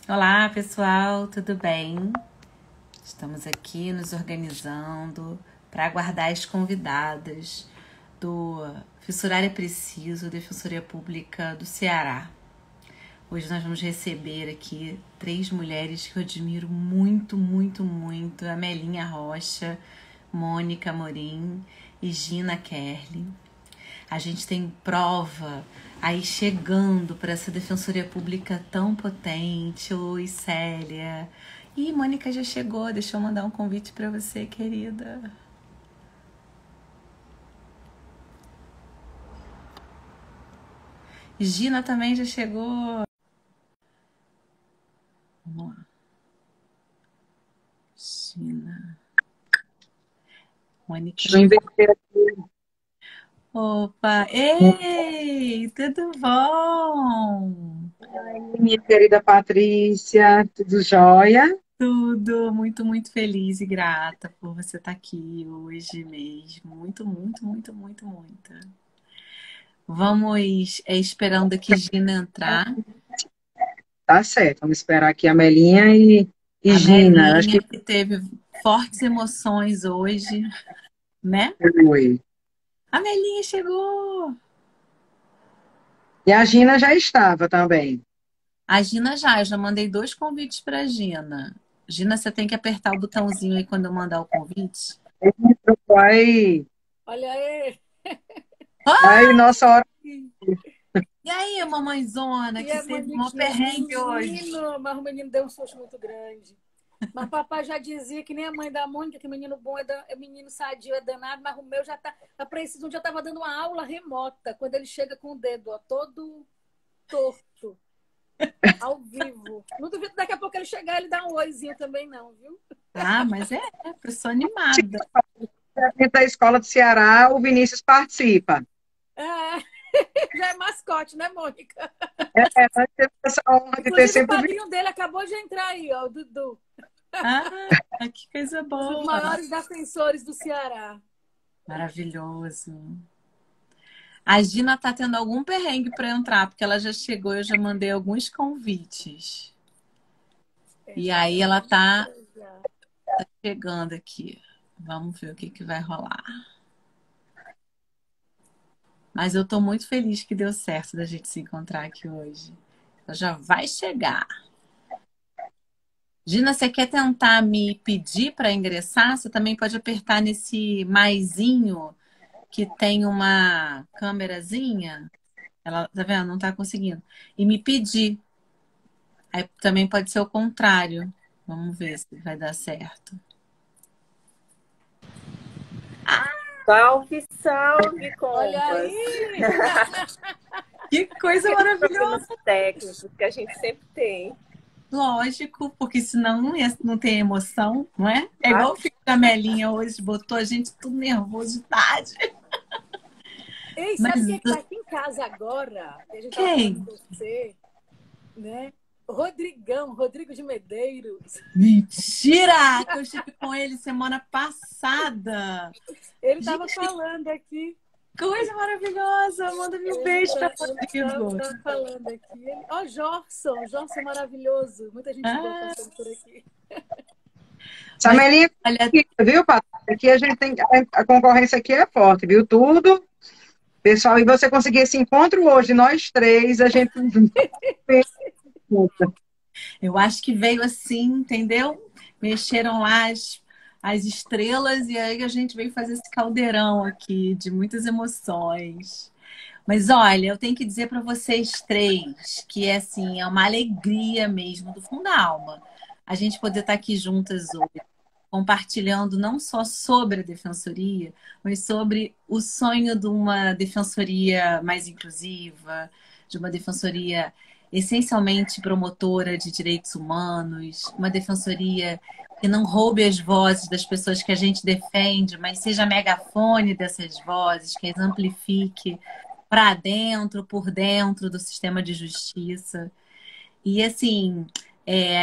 Olá, pessoal, tudo bem? Estamos aqui nos organizando para aguardar as convidadas do Fissurar é Preciso, Defensoria Pública do Ceará. Hoje nós vamos receber aqui 3 mulheres que eu admiro muito, muito, muito: a Melinha Rocha, Mônica Amorim e Gina Kerli. A gente tem prova aí chegando para essa defensoria pública tão potente. Oi, Célia. Ih, Mônica já chegou. Deixa eu mandar um convite para você, querida. Gina também já chegou. Vamos lá. Gina. Mônica. Deixa eu inverter aqui. Opa! Ei, tudo bom? Minha querida Patrícia, tudo jóia? Tudo, muito, muito feliz e grata por você estar aqui hoje mesmo. Muito, muito, muito, muito, muito. Vamos esperando aqui Gina entrar. Tá certo, vamos esperar aqui a Melinha e A Gina, acho Melinha que que teve fortes emoções hoje, né? foi. A Melinha chegou! E a Gina já estava também. A Gina já, eu já mandei 2 convites para a Gina. Gina, você tem que apertar o botãozinho aí quando eu mandar o convite. Aí, Olha aí! aí, nossa hora. E aí, mamãezona, E que é teve um bonitinho, esse perrengue hoje? menino, mas o menino deu um susto muito grande. Mas papai já dizia que nem a mãe da Mônica, que menino bom é menino sadio, é danado, mas o meu já tá. Para esses um dia estava dando uma aula remota, quando ele chega com o dedo ó, todo torto, ao vivo. Não duvido daqui a pouco ele chegar e ele dar um oizinho também, não, viu? Ah, mas pessoa animada. Dentro da escola do Ceará, o Vinícius participa. É, já é mascote, né, Mônica? Nós temos essa honra de ter Inclusive, o sempre o padrinho dele acabou de entrar aí, ó, o Dudu, Ah, que coisa um dos boa. maiores defensores do Ceará. Maravilhoso. A Gina tá tendo algum perrengue para entrar, porque ela já chegou, eu já mandei alguns convites. E aí ela tá chegando aqui. Vamos ver o que vai rolar. Mas eu tô muito feliz que deu certo da gente se encontrar aqui hoje. Ela já vai chegar. Gina, você quer tentar me pedir para ingressar? Você também pode apertar nesse maisinho que tem uma câmerazinha. Ela, tá vendo? Não tá conseguindo. E me pedir. Aí também pode ser o contrário. Vamos ver se vai dar certo. Salve, salve, Olha compras! aí! Que coisa maravilhosa! Problemas técnicos que a gente sempre tem. Lógico, porque senão não tem emoção, não é? É Ah, igual o filho da Melinha hoje, botou a gente tudo nervoso de tarde. Ei, Mas sabe quem é que tá aqui em casa agora? Que a gente tava falando quem? com você, né? Rodrigo de Medeiros. Mentira! Que eu estive com ele semana passada. Ele tava Gente, falando aqui. coisa maravilhosa! Manda-me um beijo para Rodrigo. Tá falando aqui. Ó, Jorson maravilhoso. Muita gente boa Ah, passando por aqui. Essa mas Melinha, olha, viu, Patrícia? Aqui a gente tem a concorrência aqui é forte, viu? Tudo. Pessoal, e você conseguir esse encontro hoje, nós três, a gente. eu acho que veio assim, entendeu? Mexeram lá as estrelas e aí a gente veio fazer esse caldeirão aqui de muitas emoções. Mas olha, eu tenho que dizer para vocês 3 que é assim, é uma alegria mesmo do fundo da alma a gente poder estar aqui juntas hoje, compartilhando não só sobre a defensoria, mas sobre o sonho de uma defensoria mais inclusiva, de uma defensoria essencialmente promotora de direitos humanos, uma defensoria que não roube as vozes das pessoas que a gente defende, mas seja megafone dessas vozes, que as amplifique para dentro, por dentro do sistema de justiça. E assim,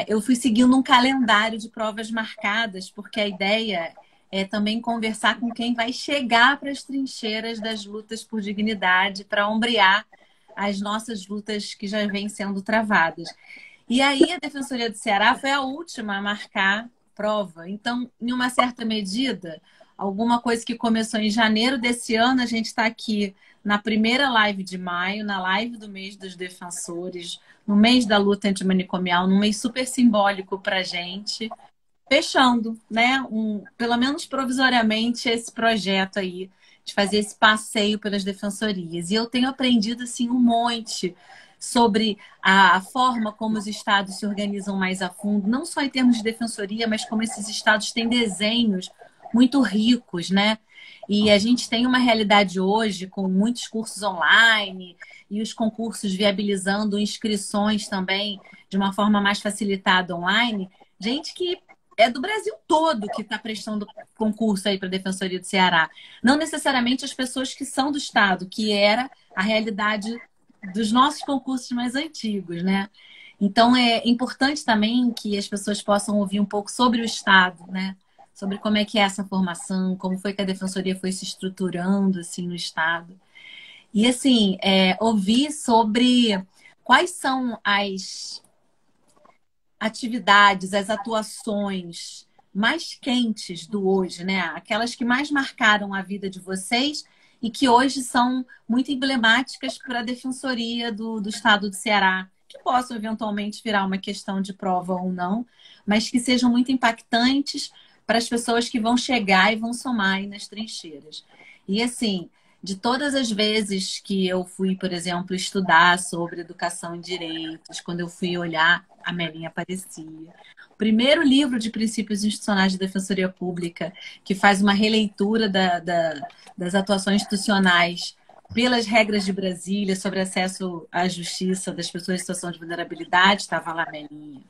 eu fui seguindo um calendário de provas marcadas, porque a ideia é também conversar com quem vai chegar para as trincheiras das lutas por dignidade, para ombrear as nossas lutas que já vêm sendo travadas. E aí a Defensoria do Ceará foi a última a marcar prova. Então, em uma certa medida, alguma coisa que começou em janeiro desse ano, a gente está aqui na primeira live de maio, na live do mês dos defensores, no mês da luta antimanicomial, num mês super simbólico para a gente, fechando, né? Pelo menos provisoriamente, esse projeto aí de fazer esse passeio pelas defensorias. E eu tenho aprendido assim um monte sobre a forma como os estados se organizam mais a fundo, não só em termos de defensoria, mas como esses estados têm desenhos muito ricos, né? E a gente tem uma realidade hoje com muitos cursos online e os concursos viabilizando inscrições também de uma forma mais facilitada online. Gente que é do Brasil todo que está prestando concurso aí para a Defensoria do Ceará. Não necessariamente as pessoas que são do Estado, que era a realidade dos nossos concursos mais antigos, né? Então, é importante também que as pessoas possam ouvir um pouco sobre o Estado, né? Sobre como é que é essa formação, como foi que a Defensoria foi se estruturando, assim, no Estado. E, assim, ouvir sobre quais são as atividades, as atuações mais quentes do hoje, né? Aquelas que mais marcaram a vida de vocês e que hoje são muito emblemáticas para a Defensoria do Estado do Ceará, que possam eventualmente virar uma questão de prova ou não, mas que sejam muito impactantes para as pessoas que vão chegar e vão somar aí nas trincheiras. E assim, de todas as vezes que eu fui, por exemplo, estudar sobre educação em direitos, quando eu fui olhar, a Melinha aparecia. O primeiro livro de princípios institucionais de defensoria pública, que faz uma releitura das atuações institucionais pelas regras de Brasília sobre acesso à justiça das pessoas em situação de vulnerabilidade, estava lá a Melinha.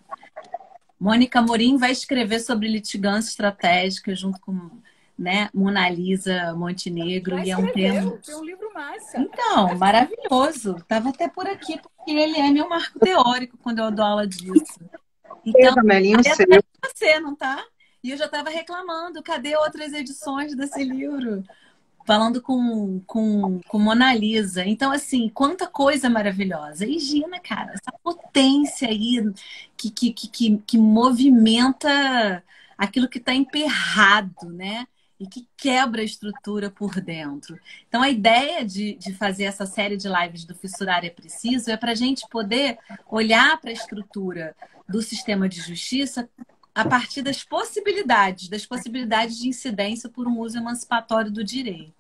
Mônica Morim vai escrever sobre litigância estratégica junto com, né, Mona Lisa Montenegro. Já E é um tema... tem um livro massa. Então, maravilhoso. Estava até por aqui, porque ele é meu marco teórico quando eu dou aula disso. Então, Melinho, aí seu. atrás de você, não tá? E eu já estava reclamando, cadê outras edições desse livro? Falando com Mona Lisa. Então, assim, quanta coisa maravilhosa. E Gina, cara, essa potência aí que movimenta aquilo que está emperrado, né? E que quebra a estrutura por dentro. Então, a ideia de fazer essa série de lives do Fissurar é Preciso é para a gente poder olhar para a estrutura do sistema de justiça a partir das possibilidades de incidência por um uso emancipatório do direito.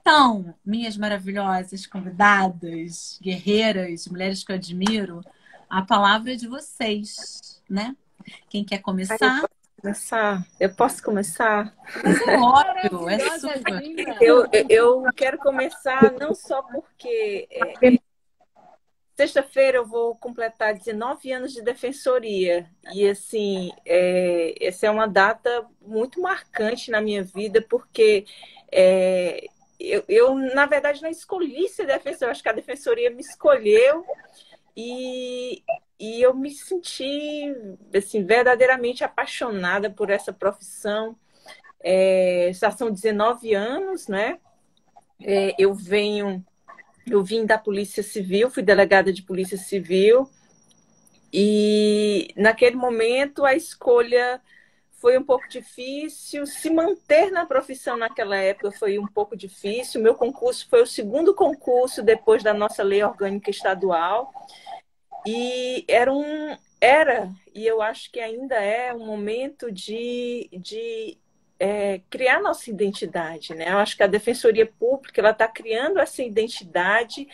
Então, minhas maravilhosas convidadas, guerreiras, mulheres que eu admiro, a palavra é de vocês, né? Quem quer começar? Eu posso começar? Mas é óbvio, é Maravilhosa, super. Gina. Eu quero começar não só porque sexta-feira eu vou completar 19 anos de defensoria. E, assim, essa é uma data muito marcante na minha vida, porque eu, na verdade, não escolhi ser defensor. Acho que a defensoria me escolheu e eu me senti, assim, verdadeiramente apaixonada por essa profissão. Já são 19 anos, né? Eu vim da Polícia Civil, fui delegada de Polícia Civil, e naquele momento a escolha foi um pouco difícil, se manter na profissão naquela época foi um pouco difícil. O meu concurso foi o segundo concurso depois da nossa lei orgânica estadual, e e eu acho que ainda é um momento de criar nossa identidade, né? Eu acho que a Defensoria Pública ela está criando essa identidade,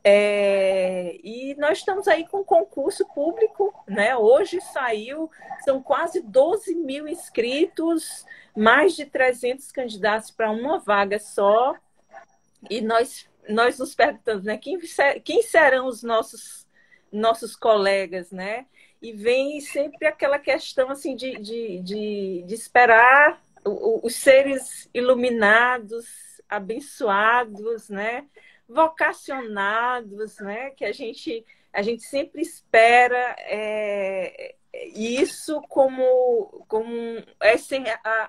e nós estamos aí com concurso público, né? Hoje saiu, são quase 12 mil inscritos, mais de 300 candidatos para uma vaga só, e nós nos perguntamos, né? Quem serão os nossos colegas, né? E vem sempre aquela questão assim de esperar os seres iluminados, abençoados, né? Vocacionados, né? Que a gente sempre espera isso como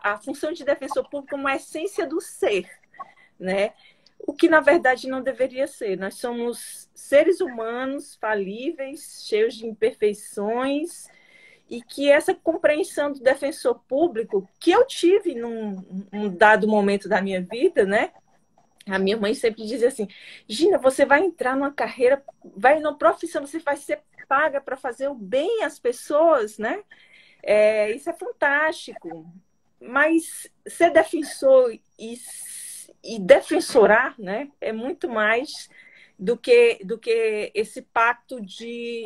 a função de defensor público como a essência do ser, né? o que na verdade não deveria ser. Nós somos seres humanos falíveis, cheios de imperfeições, e que essa compreensão do defensor público, que eu tive num dado momento da minha vida, né? A minha mãe sempre dizia assim: Gina, você vai entrar numa carreira, vai numa profissão, você vai ser paga para fazer o bem às pessoas, né? Isso é fantástico. Mas ser defensor e defensorar, né, é muito mais do que esse pacto de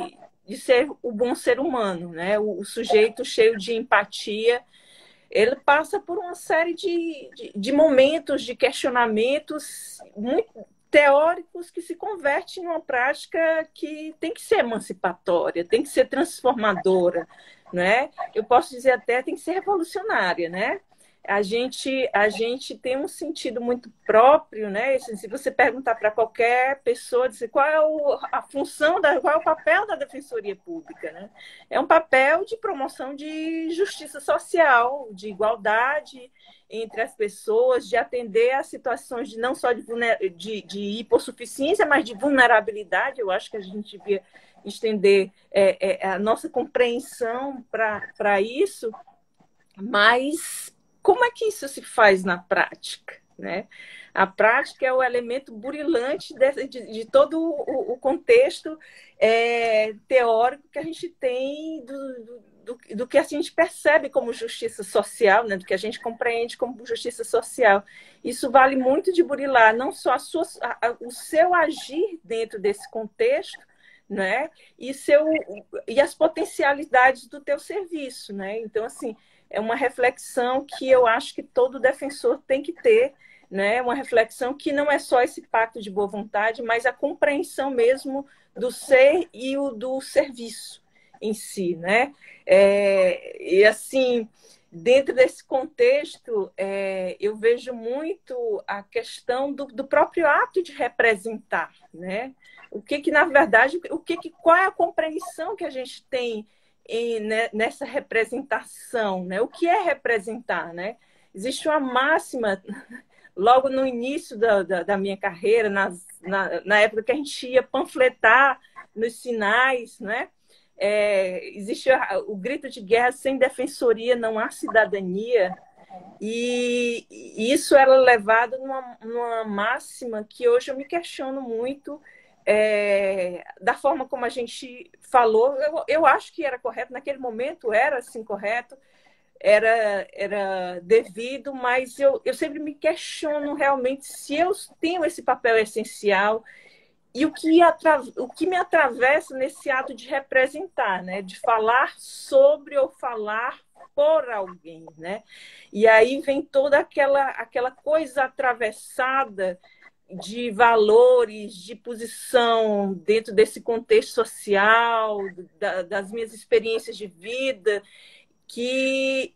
ser o bom ser humano, né? O sujeito cheio de empatia, ele passa por uma série de momentos, de questionamentos muito teóricos que se convertem numa prática que tem que ser emancipatória, tem que ser transformadora, né? Eu posso dizer até tem que ser revolucionária, né? A gente tem um sentido muito próprio, né? Se você perguntar para qualquer pessoa, dizer qual é a função, qual é o papel da Defensoria Pública, né? É um papel de promoção de justiça social, de igualdade entre as pessoas, de atender a situações de não só de hipossuficiência, mas de vulnerabilidade. Eu acho que a gente devia estender a nossa compreensão para isso, mas como é que isso se faz na prática, né? A prática é o elemento burilante de todo o contexto teórico que a gente tem do que a gente percebe como justiça social, né? Do que a gente compreende como justiça social. Isso vale muito de burilar, não só o seu agir dentro desse contexto, né? E as potencialidades do teu serviço, né? Então, assim, é uma reflexão que eu acho que todo defensor tem que ter, né? Uma reflexão que não é só esse pacto de boa vontade, mas a compreensão mesmo do ser e o do serviço em si, né? E assim, dentro desse contexto, eu vejo muito a questão do próprio ato de representar, né? Na verdade, qual é a compreensão que a gente tem nessa representação, né? O que é representar, né? Existe uma máxima, logo no início da minha carreira, na época que a gente ia panfletar nos sinais, né? Existia o grito de guerra: sem defensoria não há cidadania. E isso era levado numa máxima que hoje eu me questiono muito, da forma como a gente falou. Eu acho que era correto, naquele momento era assim correto, era devido, mas eu sempre me questiono realmente se eu tenho esse papel essencial e o que me atravessa nesse ato de representar, né? De falar sobre ou falar por alguém, né? E aí vem toda aquela coisa atravessada de valores, de posição dentro desse contexto social, das minhas experiências de vida, que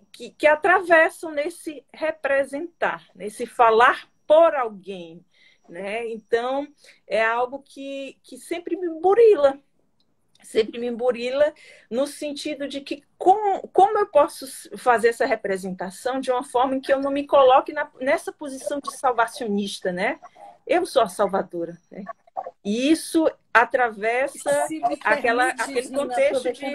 atravessam nesse representar, nesse falar por alguém, né? Então, é algo que sempre me burila no sentido de que como eu posso fazer essa representação de uma forma em que eu não me coloque nessa posição de salvacionista, né? Eu sou a salvadora, né? E isso atravessa aquele contexto de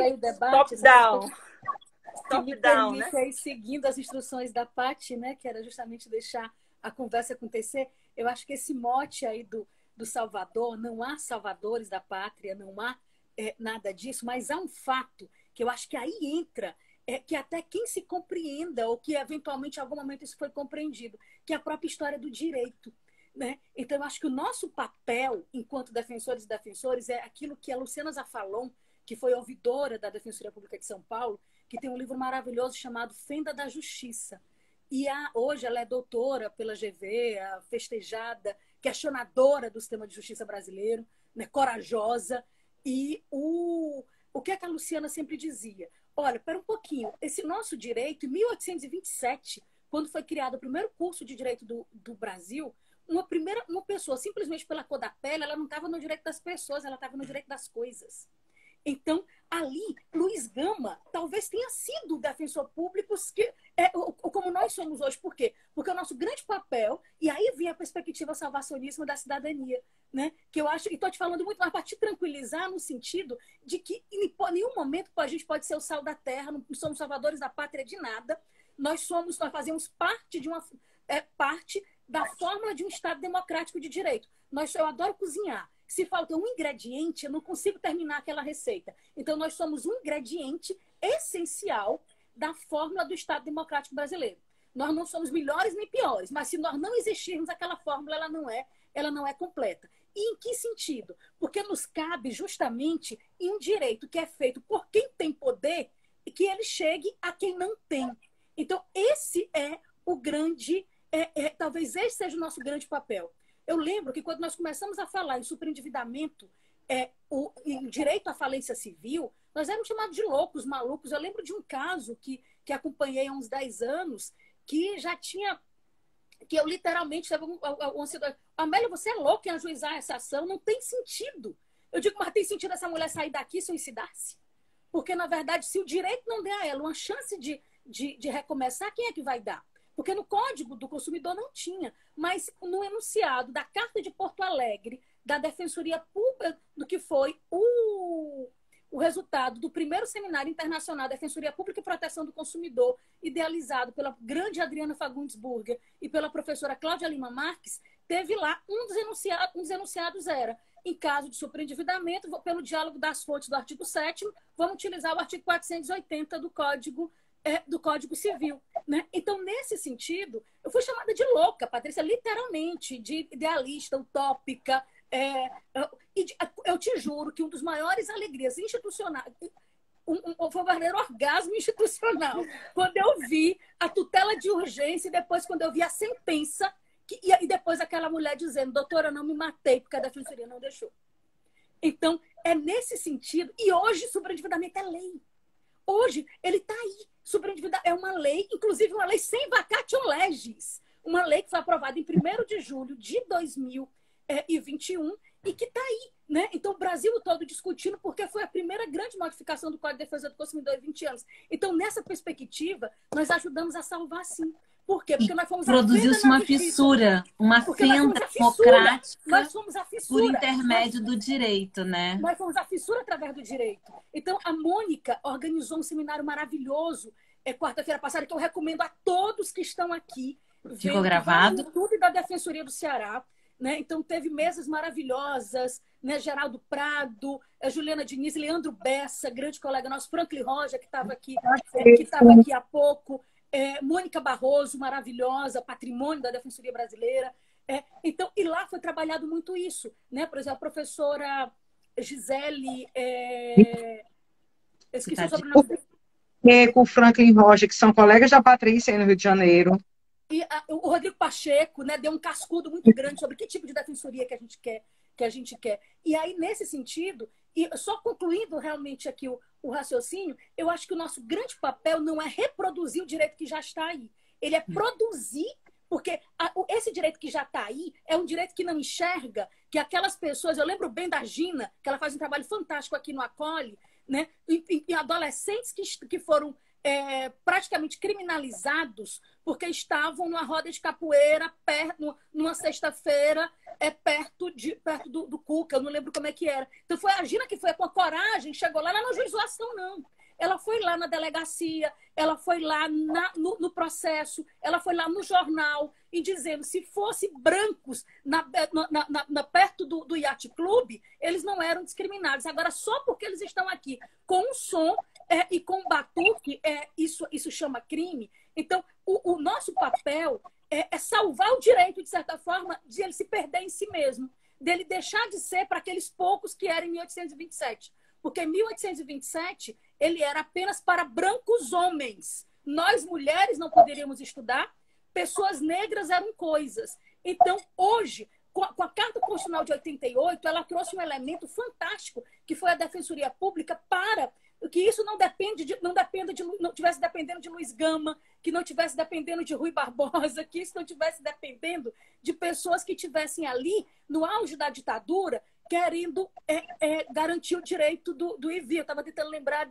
top-down. Se me permite, né? Aí, seguindo as instruções da Paty, né, que era justamente deixar a conversa acontecer, eu acho que esse mote aí do Salvador, não há salvadores da pátria, não há nada disso, mas há um fato que eu acho que aí entra, que até quem se compreenda, ou que eventualmente em algum momento isso foi compreendido, que é a própria história do direito, né? Então eu acho que o nosso papel enquanto defensores e defensores é aquilo que a Luciana Zafalon, que foi ouvidora da Defensoria Pública de São Paulo, que tem um livro maravilhoso chamado Fenda da Justiça. E hoje ela é doutora pela GV, festejada, questionadora do sistema de justiça brasileiro, né, corajosa. E o que é que a Luciana sempre dizia? Olha, espera um pouquinho, esse nosso direito, em 1827, quando foi criado o primeiro curso de direito do Brasil, uma pessoa, simplesmente pela cor da pele, ela não estava no direito das pessoas, ela estava no direito das coisas. Então, ali, Luiz Gama talvez tenha sido o defensor público como nós nós somos hoje. Por quê? Porque o nosso grande papel, e aí vem a perspectiva salvacionista da cidadania, né? Que eu acho, e estou te falando muito mais para te tranquilizar, no sentido de que em nenhum momento a gente pode ser o sal da terra, não somos salvadores da pátria de nada. Nós fazemos parte de parte da fórmula de um Estado democrático de direito. Eu adoro cozinhar. Se falta um ingrediente, eu não consigo terminar aquela receita. Então, nós somos um ingrediente essencial da fórmula do Estado democrático brasileiro. Nós não somos melhores nem piores, mas se nós não existirmos, aquela fórmula ela não é completa. E em que sentido? Porque nos cabe justamente em um direito que é feito por quem tem poder e que ele chegue a quem não tem. Então, esse é o grande, talvez esse seja o nosso grande papel. Eu lembro que quando nós começamos a falar em superendividamento, em direito à falência civil, nós éramos chamados de loucos, malucos. Eu lembro de um caso que acompanhei há uns 10 anos, que já tinha, que eu literalmente, Amélia, você é louca em ajuizar essa ação, não tem sentido. Eu digo, mas tem sentido essa mulher sair daqui e suicidar-se? Porque, na verdade, se o direito não der a ela uma chance de recomeçar, quem é que vai dar? Porque no Código do Consumidor não tinha, mas no enunciado da Carta de Porto Alegre, da Defensoria Pública, do que foi o resultado do primeiro Seminário Internacional de Defensoria Pública e Proteção do Consumidor, idealizado pela grande Adriana Fagundes Burger e pela professora Cláudia Lima Marques, teve lá um dos enunciados era: em caso de superendividamento, pelo diálogo das fontes do artigo 7º, vamos utilizar o artigo 480 do Código Civil. Né? Então, nesse sentido, eu fui chamada de louca, Patrícia, literalmente, de idealista, utópica. Eu te juro que um dos maiores alegrias institucionais, foi um verdadeiro orgasmo institucional, quando eu vi a tutela de urgência e depois quando eu vi a sentença, e depois aquela mulher dizendo: doutora, eu não me matei porque a defensoria não deixou. Então, é nesse sentido. E hoje, superendividamento é lei. Hoje, ele está aí. Superendividamento é uma lei, inclusive uma lei sem vacatio legis. Uma lei que foi aprovada em 1º de julho de 2021 e que está aí. Né? Então, o Brasil todo discutindo, porque foi a primeira grande modificação do Código de Defesa do Consumidor em 20 anos. Então, nessa perspectiva, nós ajudamos a salvar, sim. Por quê? Porque nós fomos produziu-se uma fissura, uma fenda democrática por intermédio do direito, né? Nós fomos a fissura através do direito. Então, a Mônica organizou um seminário maravilhoso quarta-feira passada, que eu recomendo a todos que estão aqui. Ficou gravado? No YouTube da Defensoria do Ceará. Né? Então, teve mesas maravilhosas, né? Geraldo Prado, Juliana Diniz, Leandro Bessa, grande colega nosso, Franklin Roja, que estava aqui há pouco, Mônica Barroso, maravilhosa, patrimônio da Defensoria Brasileira. Então, e lá foi trabalhado muito isso. Né? Por exemplo, a professora Gisele... esqueci o sobrenome. Com o Franklin Roja, que são colegas da Patrícia aí no Rio de Janeiro. E o Rodrigo Pacheco, né, deu um cascudo muito grande sobre que tipo de defensoria que a gente quer. E aí, nesse sentido, e só concluindo realmente aqui o raciocínio, eu acho que o nosso grande papel não é reproduzir o direito que já está aí. Ele é produzir, porque esse direito que já está aí é um direito que não enxerga que aquelas pessoas... Eu lembro bem da Gina, que ela faz um trabalho fantástico aqui no Acolhe, né, em adolescentes que foram... praticamente criminalizados porque estavam numa roda de capoeira numa sexta-feira perto do Cuca, eu não lembro como é que era. Então foi a Gina que foi com a coragem, chegou lá, ela não ajuizou a ação, não. Ela foi lá na delegacia, ela foi lá no processo, ela foi lá no jornal e dizendo, se fosse brancos perto do Yacht Club, eles não eram discriminados. Agora, só porque eles estão aqui com um som e com batuque, isso chama crime. Então, o nosso papel é salvar o direito, de certa forma, de ele se perder em si mesmo, dele deixar de ser para aqueles poucos que eram em 1827. Porque em 1827, ele era apenas para brancos homens. Nós, mulheres, não poderíamos estudar, pessoas negras eram coisas. Então, hoje, com a Carta Constitucional de 88, ela trouxe um elemento fantástico, que foi a Defensoria Pública para que isso não tivesse dependendo de Luiz Gama, que não tivesse dependendo de Rui Barbosa, que isso não tivesse dependendo de pessoas que estivessem ali, no auge da ditadura, querendo garantir o direito do envio. Eu estava tentando lembrar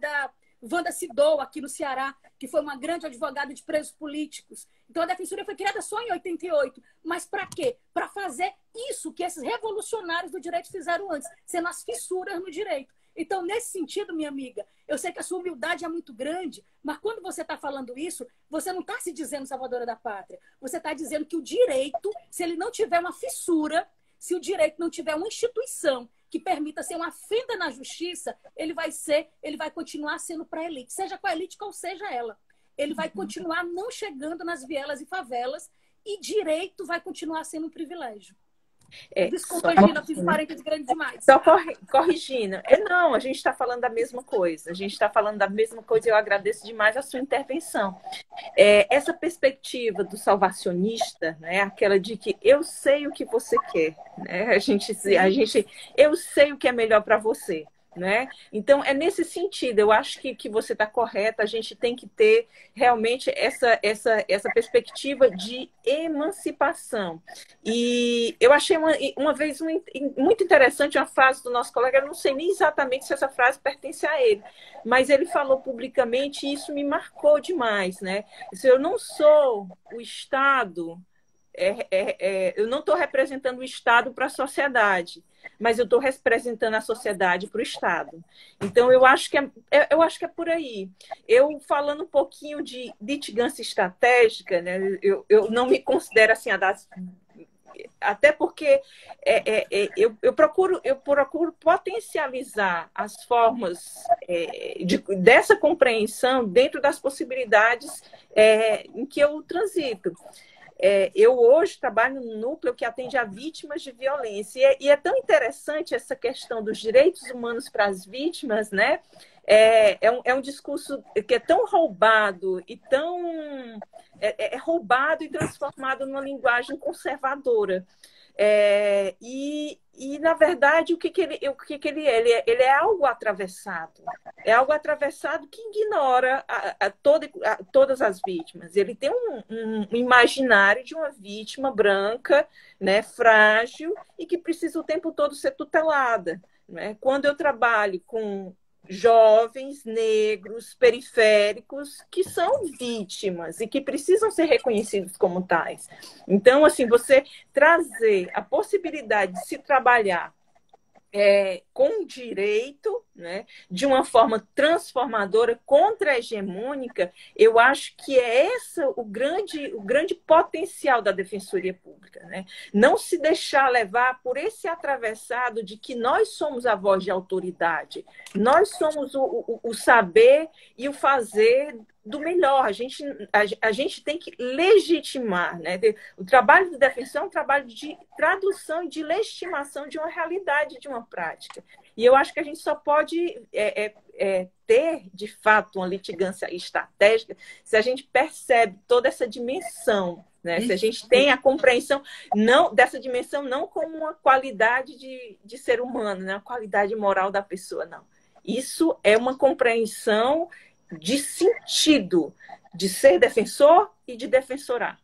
Wanda Sidou, aqui no Ceará, que foi uma grande advogada de presos políticos. Então, a Defensoria foi criada só em 88. Mas para quê? Para fazer isso que esses revolucionários do direito fizeram antes, sendo as fissuras no direito. Então, nesse sentido, minha amiga, eu sei que a sua humildade é muito grande, mas quando você está falando isso, você não está se dizendo salvadora da pátria. Você está dizendo que o direito, se ele não tiver uma fissura, se o direito não tiver uma instituição que permita ser uma fenda na justiça, ele vai continuar sendo para a elite, seja com a elite qual seja ela. Ele vai continuar não chegando nas vielas e favelas e direito vai continuar sendo um privilégio. Desculpa, Gina, fiz parênteses grande demais. Só corrigindo. Não, a gente está falando da mesma coisa. A gente está falando da mesma coisa e eu agradeço demais a sua intervenção. Essa perspectiva do salvacionista, né, aquela de que eu sei o que você quer, né? Eu sei o que é melhor para você. Né? Então, é nesse sentido, eu acho que você está correta, a gente tem que ter realmente essa perspectiva de emancipação. E eu achei uma vez muito interessante uma frase do nosso colega, eu não sei nem exatamente se essa frase pertence a ele, mas ele falou publicamente e isso me marcou demais. Né? Eu não sou o Estado, eu não estou representando o Estado para a sociedade, mas eu estou representando a sociedade para o Estado. Então, eu acho que é por aí. Eu, falando um pouquinho de litigância estratégica, né, eu não me considero assim, até porque eu procuro potencializar as formas dessa compreensão dentro das possibilidades em que eu transito. Eu hoje trabalho no núcleo que atende a vítimas de violência. E é tão interessante essa questão dos direitos humanos para as vítimas, né? É um discurso que é tão roubado e tão roubado e transformado numa linguagem conservadora. E, na verdade, o que ele é? Ele é algo atravessado. É algo atravessado que ignora todas as vítimas. Ele tem um imaginário de uma vítima branca, né, frágil, e que precisa o tempo todo ser tutelada. Né? Quando eu trabalho com jovens, negros, periféricos, que são vítimas e que precisam ser reconhecidos como tais. Então, assim, você trazer a possibilidade de se trabalhar com direito, né, de uma forma transformadora, contra-hegemônica, eu acho que é esse o grande potencial da Defensoria Pública. Né? Não se deixar levar por esse atravessado de que nós somos a voz de autoridade, nós somos o saber e o fazer do melhor. A gente tem que legitimar. Né? O trabalho de defensão é um trabalho de tradução e de legitimação de uma realidade, de uma prática. E eu acho que a gente só pode ter, de fato, uma litigância estratégica se a gente percebe toda essa dimensão. Né? Se a gente tem a compreensão dessa dimensão não como uma qualidade de ser humano, né? Uma qualidade moral da pessoa, não. Isso é uma compreensão de sentido, de ser defensor e de defensorar.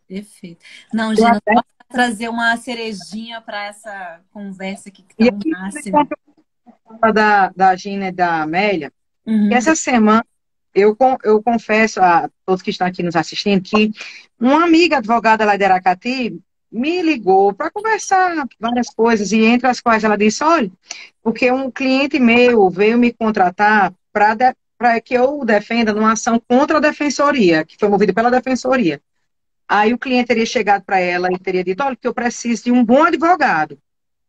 Perfeito. Não, Gina, posso trazer uma cerejinha para essa conversa aqui que está no máximo. Da Gina e da Amélia, que essa semana eu confesso a todos que estão aqui nos assistindo que uma amiga advogada lá de Aracati me ligou para conversar várias coisas, e entre as quais ela disse, olha, porque um cliente meu veio me contratar para que eu o defenda numa ação contra a defensoria, que foi movida pela defensoria. Aí o cliente teria chegado para ela e teria dito, olha, que eu preciso de um bom advogado.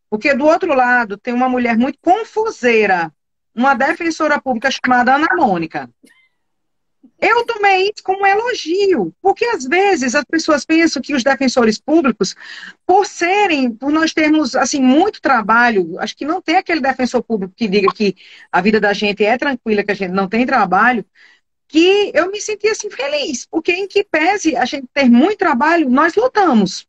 Porque do outro lado tem uma mulher muito confuseira, uma defensora pública chamada Ana Mônica. Eu tomei isso como um elogio, porque às vezes as pessoas pensam que os defensores públicos, por nós termos assim, muito trabalho, acho que não tem aquele defensor público que diga que a vida da gente é tranquila, que a gente não tem trabalho, que eu me senti assim feliz, porque em que pese a gente ter muito trabalho, nós lutamos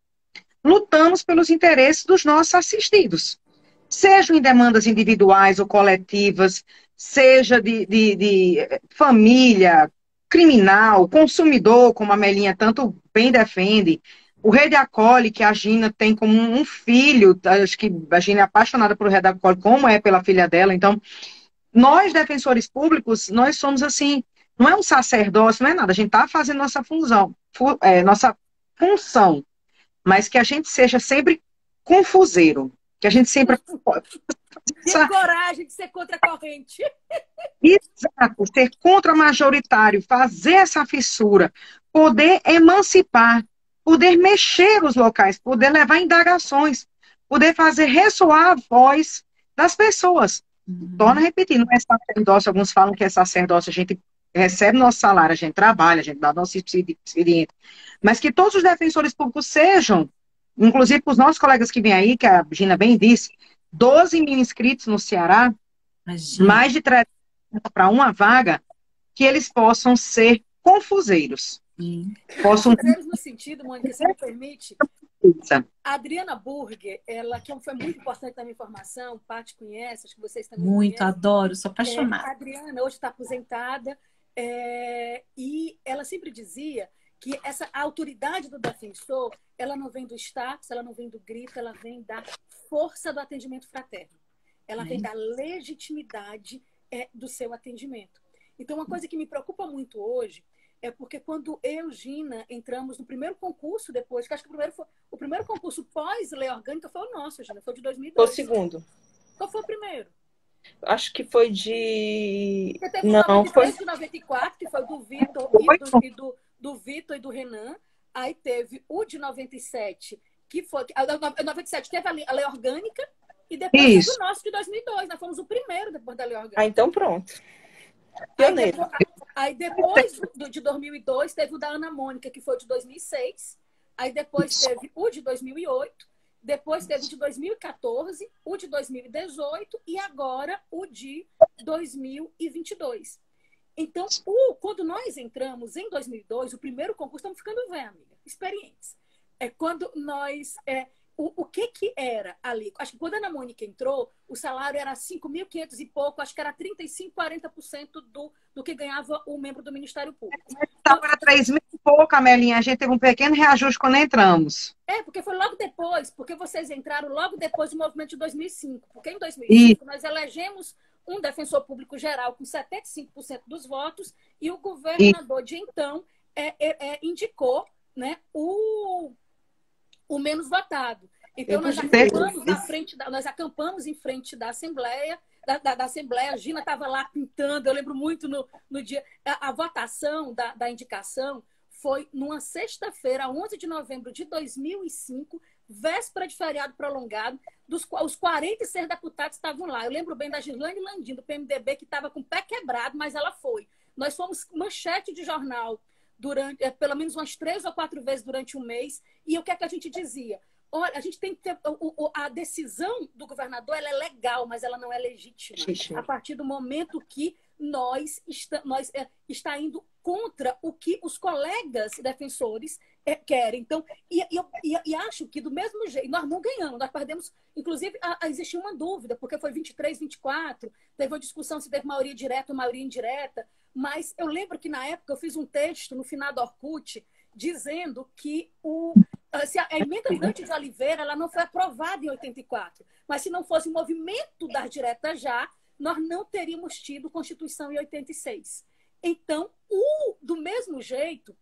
pelos interesses dos nossos assistidos, sejam em demandas individuais ou coletivas, seja de família, criminal, consumidor, como a Melinha tanto bem defende, o Rede Acolhe, que a Gina tem como um filho, acho que a Gina é apaixonada pelo Rede Acolhe, como é pela filha dela, então nós, defensores públicos, nós somos assim, não é um sacerdócio, não é nada, a gente está fazendo nossa função, mas que a gente seja sempre confuseiro, que a gente sempre... Ter coragem de ser contra a corrente. Exato, ser contra-majoritário, fazer essa fissura, poder emancipar, poder mexer os locais, poder levar indagações, poder fazer ressoar a voz das pessoas. Torna a repetir, não é sacerdócio, alguns falam que é sacerdócio, a gente recebe nosso salário, a gente trabalha, a gente dá nosso expediente, mas que todos os defensores públicos sejam, inclusive para os nossos colegas que vêm aí, que a Gina bem disse, 12 mil inscritos no Ceará, mais de 300 para uma vaga, que eles possam ser confuseiros. Confuseiros no sentido, Mônica, se me permite, a Adriana Burger, ela que foi muito importante na minha formação, Paty conhece, acho que vocês também muito, conhecem. Adoro, sou apaixonada. A Adriana hoje está aposentada e ela sempre dizia que a autoridade do defensor, ela não vem do status, ela não vem do grito, ela vem da força do atendimento fraterno. Ela vem da legitimidade do seu atendimento. Então, uma coisa que me preocupa muito hoje é porque quando eu, Gina, entramos no primeiro concurso depois, que acho que o primeiro concurso pós-lei orgânica foi o nosso, Gina, foi de 2002. Foi o segundo. Qual foi o primeiro? Acho que foi de... Você teve o 93 de 94, que foi do Vitor do Vitor e do Renan. Aí teve o de 97, que foi... A 97 teve a lei orgânica e depois teve o nosso de 2002. Nós fomos o primeiro depois da lei orgânica. Ah, então pronto. Aí depois de 2002, teve o da Ana Mônica, que foi o de 2006. Aí depois teve o de 2008. Depois teve o de 2014, o de 2018 e agora o de 2022. Então, quando nós entramos em 2002, o primeiro concurso, estamos ficando velho, amiga, experientes. É quando nós... O que era ali? Acho que quando a Ana Mônica entrou, o salário era 5.500 e pouco, acho que era 35%, 40% do que ganhava o membro do Ministério Público. Então, era 3 mil e pouco, Amelinha. A gente teve um pequeno reajuste quando entramos. Porque foi logo depois, porque vocês entraram logo depois do movimento de 2005. Porque em 2005 nós elegemos um defensor público geral com 75% dos votos e o governador de então indicou, né, o menos votado. Então, nós acampamos em frente da Assembleia, da Assembleia. A Gina estava lá pintando, eu lembro muito no dia. A votação da indicação foi numa sexta-feira, 11 de novembro de 2005, véspera de feriado prolongado, os 46 deputados estavam lá. Eu lembro bem da Girlane Landim, do PMDB, que estava com o pé quebrado, mas ela foi. Nós fomos manchete de jornal pelo menos umas 3 ou 4 vezes durante um mês. E o que é que a gente dizia? Olha, a gente tem que ter... A decisão do governador ela é legal, mas ela não é legítima. A partir do momento que nós está indo contra o que os colegas defensores querem. Então, e acho que do mesmo jeito, nós não ganhamos, nós perdemos, inclusive, existia uma dúvida, porque foi 23, 24, teve uma discussão se teve maioria direta ou maioria indireta, mas eu lembro que na época eu fiz um texto no final do Orkut dizendo que a emenda Dante de Oliveira ela não foi aprovada em 84, mas se não fosse o movimento das diretas já, nós não teríamos tido Constituição em 86. Então, do mesmo jeito,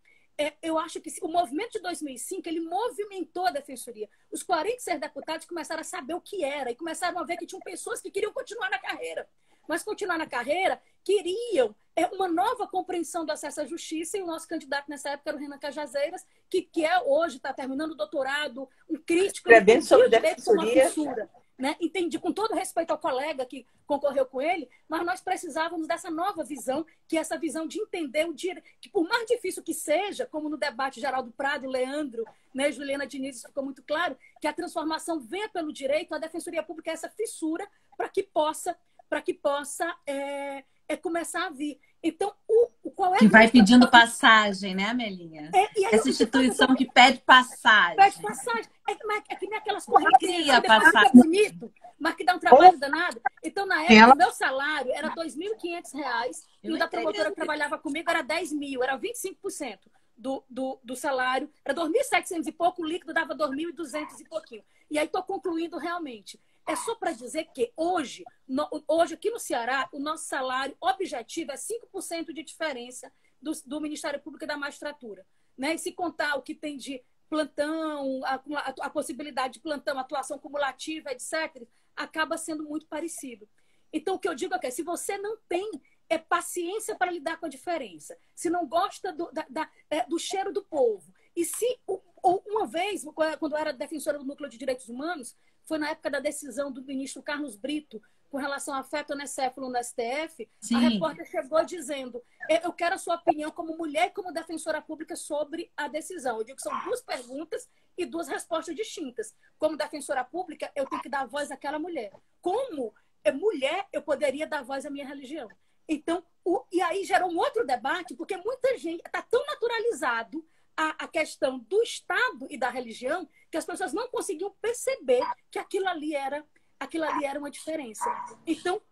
eu acho que o movimento de 2005, ele movimentou a Defensoria. Os 46 deputados começaram a saber o que era e começaram a ver que tinham pessoas que queriam continuar na carreira. Mas continuar na carreira, queriam uma nova compreensão do acesso à justiça, e o nosso candidato nessa época era o Renan Cajazeiras, que hoje está terminando o doutorado, um crítico sobre defensoria, né? Entendi, com todo respeito ao colega que concorreu com ele, mas nós precisávamos dessa nova visão, que é essa visão de entender o direito, que por mais difícil que seja, como no debate Geraldo Prado, Leandro, né, Juliana Diniz, ficou muito claro, que a transformação venha pelo direito, a Defensoria Pública é essa fissura para que possa começar a vir. Então, qual é que vai pedindo passagem, né, Amelinha? Essa instituição que pede passagem. Pede passagem. É que nem aquelas correntes bonito, mas que dá um trabalho danado. Então, na época, o meu salário era R$ 2.500 e o da promotora que trabalhava comigo era 10 mil, era 25% do salário. Era 2.700 e pouco, o líquido dava 2.200 e pouquinho. E aí estou concluindo realmente. É só para dizer que hoje aqui no Ceará, o nosso salário objetivo é 5% de diferença do Ministério Público e da magistratura. Né? E se contar o que tem de plantão, a possibilidade de plantão, atuação cumulativa, etc., acaba sendo muito parecido. Então, o que eu digo é que se você não tem paciência para lidar com a diferença, se não gosta do cheiro do povo, e se uma vez, quando eu era defensora do Núcleo de Direitos Humanos, foi na época da decisão do ministro Carlos Brito com relação a feto anencefalo no STF, sim, a repórter chegou dizendo: eu quero a sua opinião como mulher e como defensora pública sobre a decisão. Eu digo que são 2 perguntas e 2 respostas distintas. Como defensora pública, eu tenho que dar voz àquela mulher. Como mulher, eu poderia dar voz à minha religião. Então, e aí gerou um outro debate, porque muita gente está tão naturalizado a questão do Estado e da religião que as pessoas não conseguiam perceber que aquilo ali era uma diferença. Então,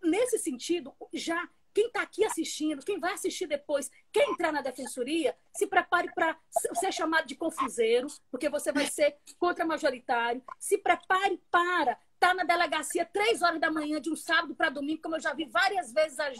nesse sentido, já quem está aqui assistindo, quem vai assistir depois, quem entrar na defensoria, se prepare para ser chamado de confuseiro, porque você vai ser contra-majoritário. Se prepare para estar na delegacia 3 horas da manhã de um sábado para domingo, como eu já vi várias vezes a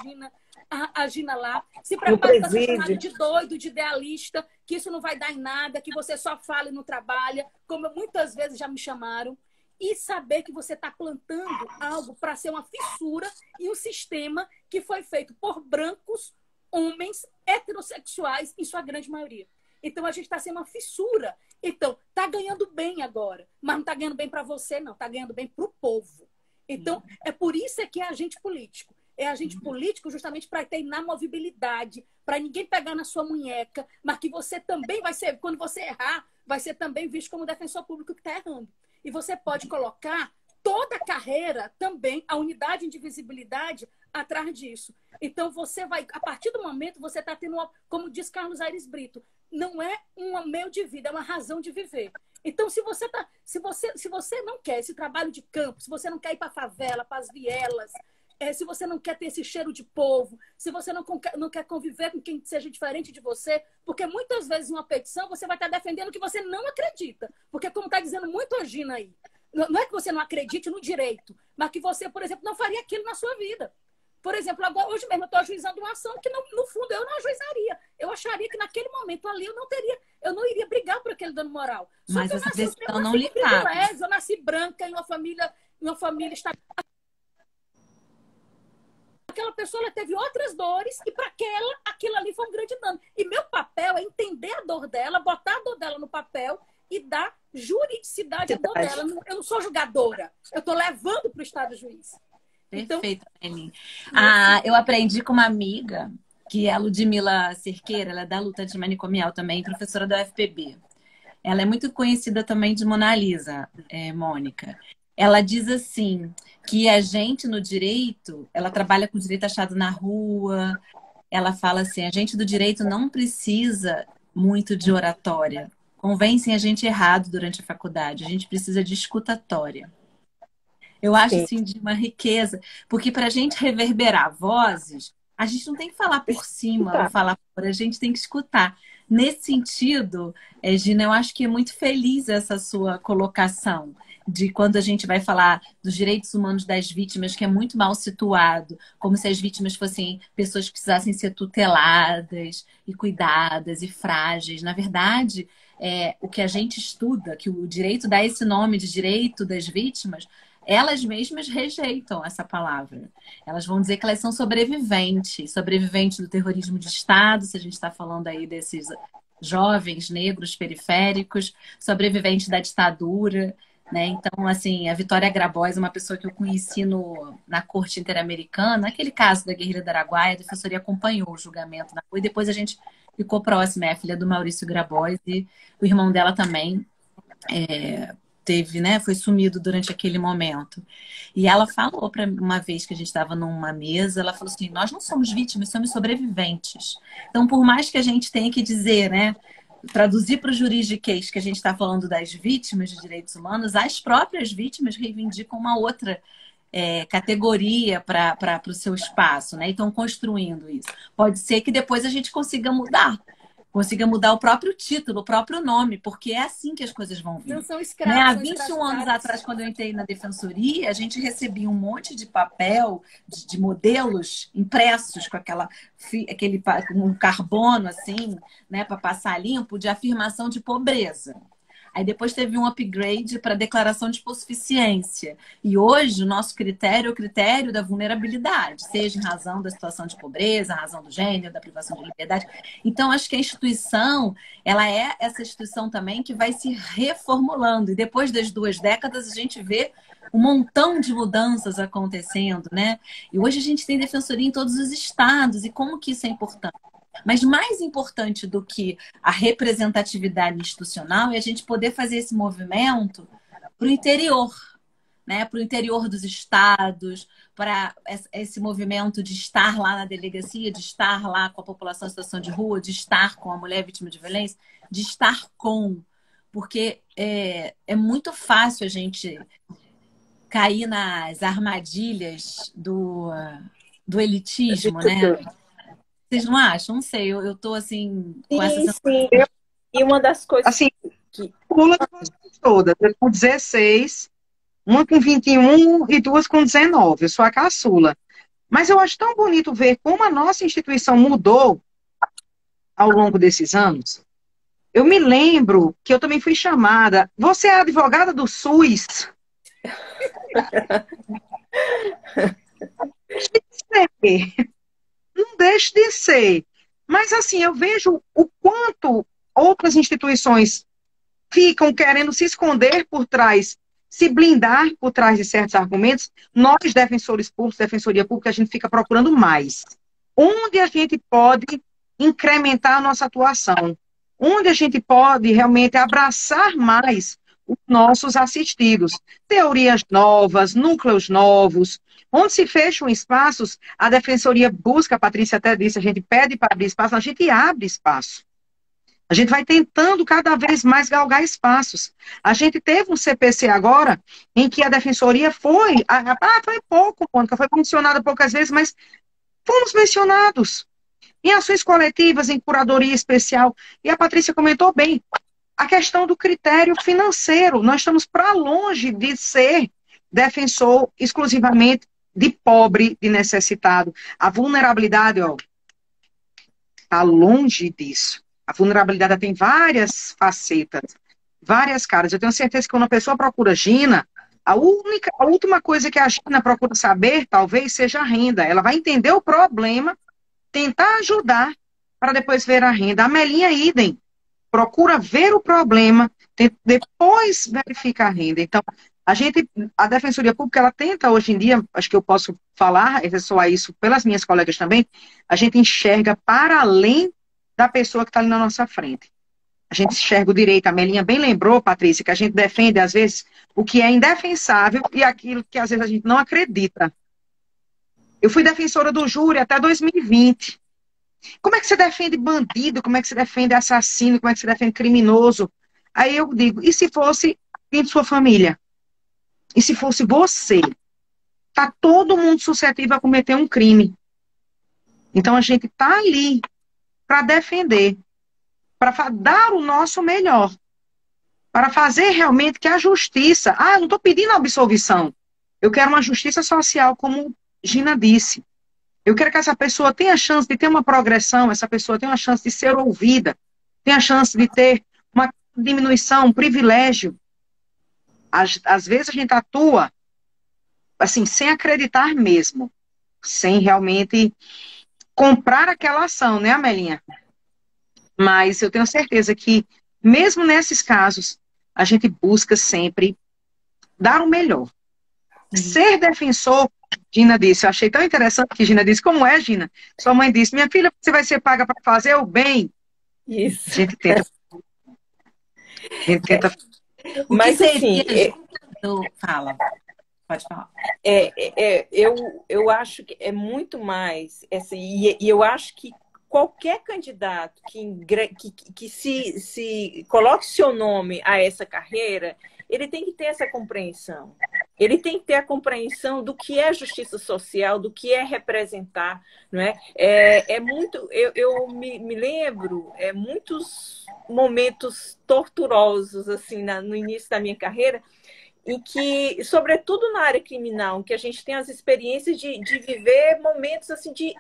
Gina lá. Se prepare para ser chamado de doido, de idealista, que isso não vai dar em nada, que você só fala e não trabalha, como muitas vezes já me chamaram. E saber que você está plantando algo para ser uma fissura em um sistema que foi feito por brancos, homens, heterossexuais, em sua grande maioria. Então, a gente está sendo uma fissura. Então, está ganhando bem agora, mas não está ganhando bem para você, não. Está ganhando bem para o povo. Então, é por isso que é agente político. É agente político justamente para ter inamovibilidade, para ninguém pegar na sua munheca, mas que você também vai ser, quando você errar, vai ser também visto como defensor público que está errando. E você pode colocar toda a carreira também, a unidade de indivisibilidade atrás disso. Então, você vai, a partir do momento, você está tendo, como diz Carlos Aires Brito, não é um meio de vida, é uma razão de viver. Então, se você não quer esse trabalho de campo, se você não quer ir para a favela, para as vielas, se você não quer ter esse cheiro de povo, se você não quer conviver com quem seja diferente de você, porque muitas vezes em uma petição você vai estar defendendo o que você não acredita. Porque, como está dizendo muito a Gina aí, não é que você não acredite no direito, mas que você, por exemplo, não faria aquilo na sua vida. Por exemplo, agora, hoje mesmo eu estou ajuizando uma ação que, no fundo, eu não ajuizaria. Eu acharia que naquele momento ali eu não iria brigar por aquele dano moral. Só mas que essa decisão não lhe cabe. Eu nasci branca em uma família aquela pessoa ela teve outras dores e para aquilo ali foi um grande dano. E meu papel é entender a dor dela, botar a dor dela no papel e dar juridicidade à dor dela. Eu não sou julgadora. Eu estou levando para o Estado juiz. Perfeito, Eni. Eu aprendi com uma amiga, que é a Ludmila Cerqueira, ela é da luta antimanicomial também, professora da UFPB. Ela é muito conhecida também de Mona Lisa, Mônica. Ela diz assim, que a gente no direito, ela trabalha com direito achado na rua, ela fala assim, a gente do direito não precisa muito de oratória. Convencem a gente errado durante a faculdade, a gente precisa de escutatória. Eu acho assim de uma riqueza, porque para a gente reverberar vozes, a gente não tem que falar por cima ou falar por, a gente tem que escutar. Nesse sentido, Gina, eu acho que é muito feliz essa sua colocação de quando a gente vai falar dos direitos humanos das vítimas, que é muito mal situado, como se as vítimas fossem pessoas que precisassem ser tuteladas e cuidadas e frágeis. Na verdade, o que a gente estuda, que o direito dá esse nome de direito das vítimas, elas mesmas rejeitam essa palavra. Elas vão dizer que elas são sobreviventes do terrorismo de Estado, se a gente está falando aí desses jovens negros periféricos, sobreviventes da ditadura, né? Então, assim, a Vitória Grabois, uma pessoa que eu conheci na Corte Interamericana, naquele caso da guerrilha do Araguaia, a defensoria acompanhou o julgamento na rua, e depois a gente ficou próxima, é a filha do Maurício Grabois, e o irmão dela também teve, né, foi sumido durante aquele momento. E ela falou para uma vez que a gente estava numa mesa, ela falou assim, nós não somos vítimas, somos sobreviventes. Então, por mais que a gente tenha que dizer, né, traduzir para o juridiquês que a gente está falando das vítimas de direitos humanos, as próprias vítimas reivindicam uma outra categoria para o seu espaço, né? E estão construindo isso. Pode ser que depois a gente consiga mudar, consiga mudar o próprio título, o próprio nome, porque é assim que as coisas vão vir. Não são Né? escravos. Há são 21 anos escravizados. atrás, quando eu entrei na defensoria, a gente recebia um monte de papel, de modelos impressos com aquele um carbono, assim, né, para passar limpo, de afirmação de pobreza. Aí depois teve um upgrade para declaração de hipossuficiência. E hoje o nosso critério é o critério da vulnerabilidade, seja em razão da situação de pobreza, razão do gênero, da privação de liberdade. Então, acho que a instituição, ela é essa instituição também que vai se reformulando. E depois das 2 décadas, a gente vê um montão de mudanças acontecendo, né? E hoje a gente tem defensoria em todos os estados. E como que isso é importante? Mas mais importante do que a representatividade institucional é a gente poder fazer esse movimento para o interior, né? Para o interior dos estados, para esse movimento de estar lá na delegacia, de estar lá com a população em situação de rua, de estar com a mulher vítima de violência, de estar com. Porque é muito fácil a gente cair nas armadilhas do elitismo, né? Vocês não acham? Não sei, eu tô assim, com essa sensação. Sim. E uma das coisas Assim, que... pula todas, eu com 16, uma com 21 e 2 com 19. Eu sou a caçula. Mas eu acho tão bonito ver como a nossa instituição mudou ao longo desses anos. Eu me lembro que eu também fui chamada. Você é advogada do SUS? Não deixe de ser. Mas, assim, eu vejo o quanto outras instituições ficam querendo se esconder por trás, se blindar por trás de certos argumentos. Nós, defensores públicos, defensoria pública, a gente fica procurando mais. Onde a gente pode incrementar a nossa atuação? Onde a gente pode realmente abraçar mais os nossos assistidos? Teorias novas, núcleos novos. Onde se fecham espaços, a defensoria busca, a Patrícia até disse, a gente pede para abrir espaço, a gente abre espaço. A gente vai tentando cada vez mais galgar espaços. A gente teve um CPC agora, em que a defensoria foi pouco, Mônica, foi mencionada poucas vezes, mas fomos mencionados. Em ações coletivas, em curadoria especial. E a Patrícia comentou bem, a questão do critério financeiro. Nós estamos para longe de ser defensor exclusivamente de pobre, de necessitado. A vulnerabilidade, está longe disso. A vulnerabilidade tem várias facetas, várias caras. Eu tenho certeza que quando a pessoa procura Gina, a última coisa que a Gina procura saber, talvez, seja a renda. Ela vai entender o problema, tentar ajudar, para depois ver a renda. A Melinha, idem. Procura ver o problema, depois verifica a renda. Então, a Defensoria Pública, ela tenta hoje em dia, acho que eu posso falar, ressoar isso pelas minhas colegas também, a gente enxerga para além da pessoa que está ali na nossa frente. A gente enxerga o direito. A Melinha bem lembrou, Patrícia, que a gente defende, às vezes, o que é indefensável e aquilo que, às vezes, a gente não acredita. Eu fui defensora do júri até 2020. Como é que você defende bandido? Como é que você defende assassino? Como é que você defende criminoso? Aí eu digo, e se fosse em sua família? E se fosse você? Está todo mundo suscetível a cometer um crime. Então, a gente está ali para defender, para dar o nosso melhor, para fazer realmente que a justiça... eu não estou pedindo absolvição. Eu quero uma justiça social, como Gina disse. Eu quero que essa pessoa tenha a chance de ter uma progressão, essa pessoa tenha a chance de ser ouvida, tenha a chance de ter uma diminuição, um privilégio. Às vezes a gente atua assim, sem acreditar mesmo, sem realmente comprar aquela ação, né, Amelinha? Mas eu tenho certeza que, mesmo nesses casos, a gente busca sempre dar o melhor. Ser defensor, Gina disse, eu achei tão interessante que Gina disse, como é, Gina? Sua mãe disse, minha filha, você vai ser paga para fazer o bem. Isso. A gente tenta. O que seria... Fala. Pode falar. Eu acho que é muito mais, e eu acho que qualquer candidato que se coloque seu nome a essa carreira, ele tem que ter essa compreensão. Ele tem que ter a compreensão do que é justiça social, do que é representar, não é? É muito, eu me lembro, muitos momentos torturosos assim no início da minha carreira, em que, sobretudo na área criminal, em que a gente tem as experiências de viver momentos assim de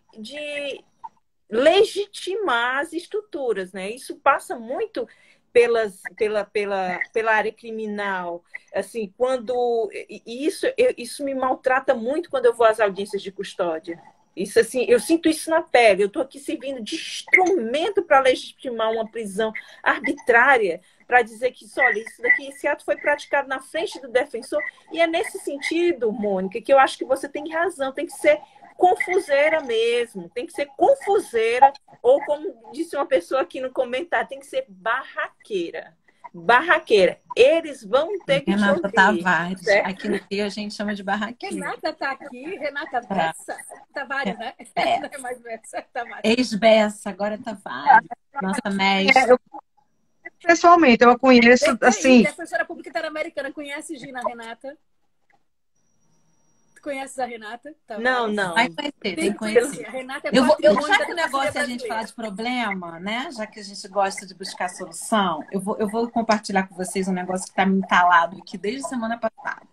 legitimar as estruturas, né? Isso passa muito pela área criminal, assim, quando isso me maltrata muito quando eu vou às audiências de custódia. Isso, assim, eu sinto isso na pele. Eu estou aqui servindo de instrumento para legitimar uma prisão arbitrária, para dizer que, olha, esse ato foi praticado na frente do defensor. E é nesse sentido, Mônica, que eu acho que você tem razão, tem que ser confuseira mesmo, tem que ser confuseira, ou como disse uma pessoa aqui no comentário, tem que ser barraqueira. Barraqueira. Eles vão ter que te ouvir. Tavares. Certo? Aqui no Rio a gente chama de barraqueira. Renata está aqui, Renata Bessa. Tavares, né? Não é mais Bessa, Tavares. Ex-Bessa, agora Tavares. Nossa mestre. Pessoalmente, eu a conheço, assim... Defensora Pública Interamericana, conhece Gina Renata? Conheces a Renata? Não. Vai conhecer, tem que conhecer. A Renata já que o negócio é a gente falar de problema, né? Já que a gente gosta de buscar solução, eu vou compartilhar com vocês um negócio que está me entalado aqui desde a semana passada.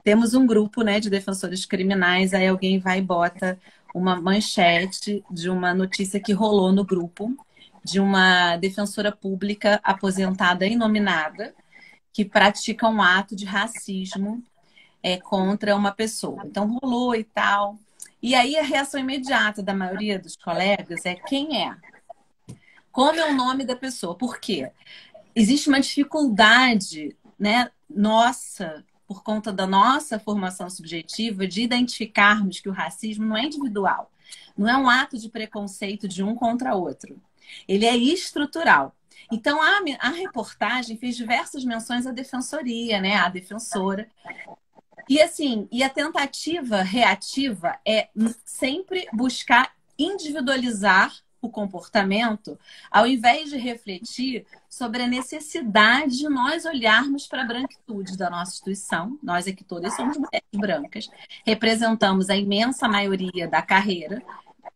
Temos um grupo, né, de defensores criminais, aí alguém vai e bota uma manchete de uma notícia que rolou no grupo de uma defensora pública aposentada e nominada que pratica um ato de racismo contra uma pessoa. Então, rolou e tal. E aí, a reação imediata da maioria dos colegas é quem é? Como é o nome da pessoa? Por quê? Existe uma dificuldade, né, nossa, por conta da nossa formação subjetiva, de identificarmos que o racismo não é individual. Não é um ato de preconceito de um contra outro. Ele é estrutural. Então, a reportagem fez diversas menções à defensoria, né, à defensora. E assim, a tentativa reativa é sempre buscar individualizar o comportamento, ao invés de refletir sobre a necessidade de nós olharmos para a branquitude da nossa instituição. Nós aqui todas somos mulheres brancas, representamos a imensa maioria da carreira,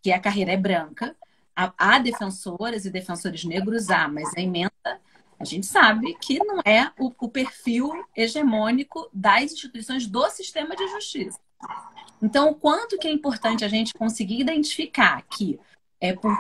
que a carreira é branca. Há defensoras e defensores negros, mas a imensa, a gente sabe que não é o perfil hegemônico das instituições do sistema de justiça. Então, o quanto que é importante a gente conseguir identificar que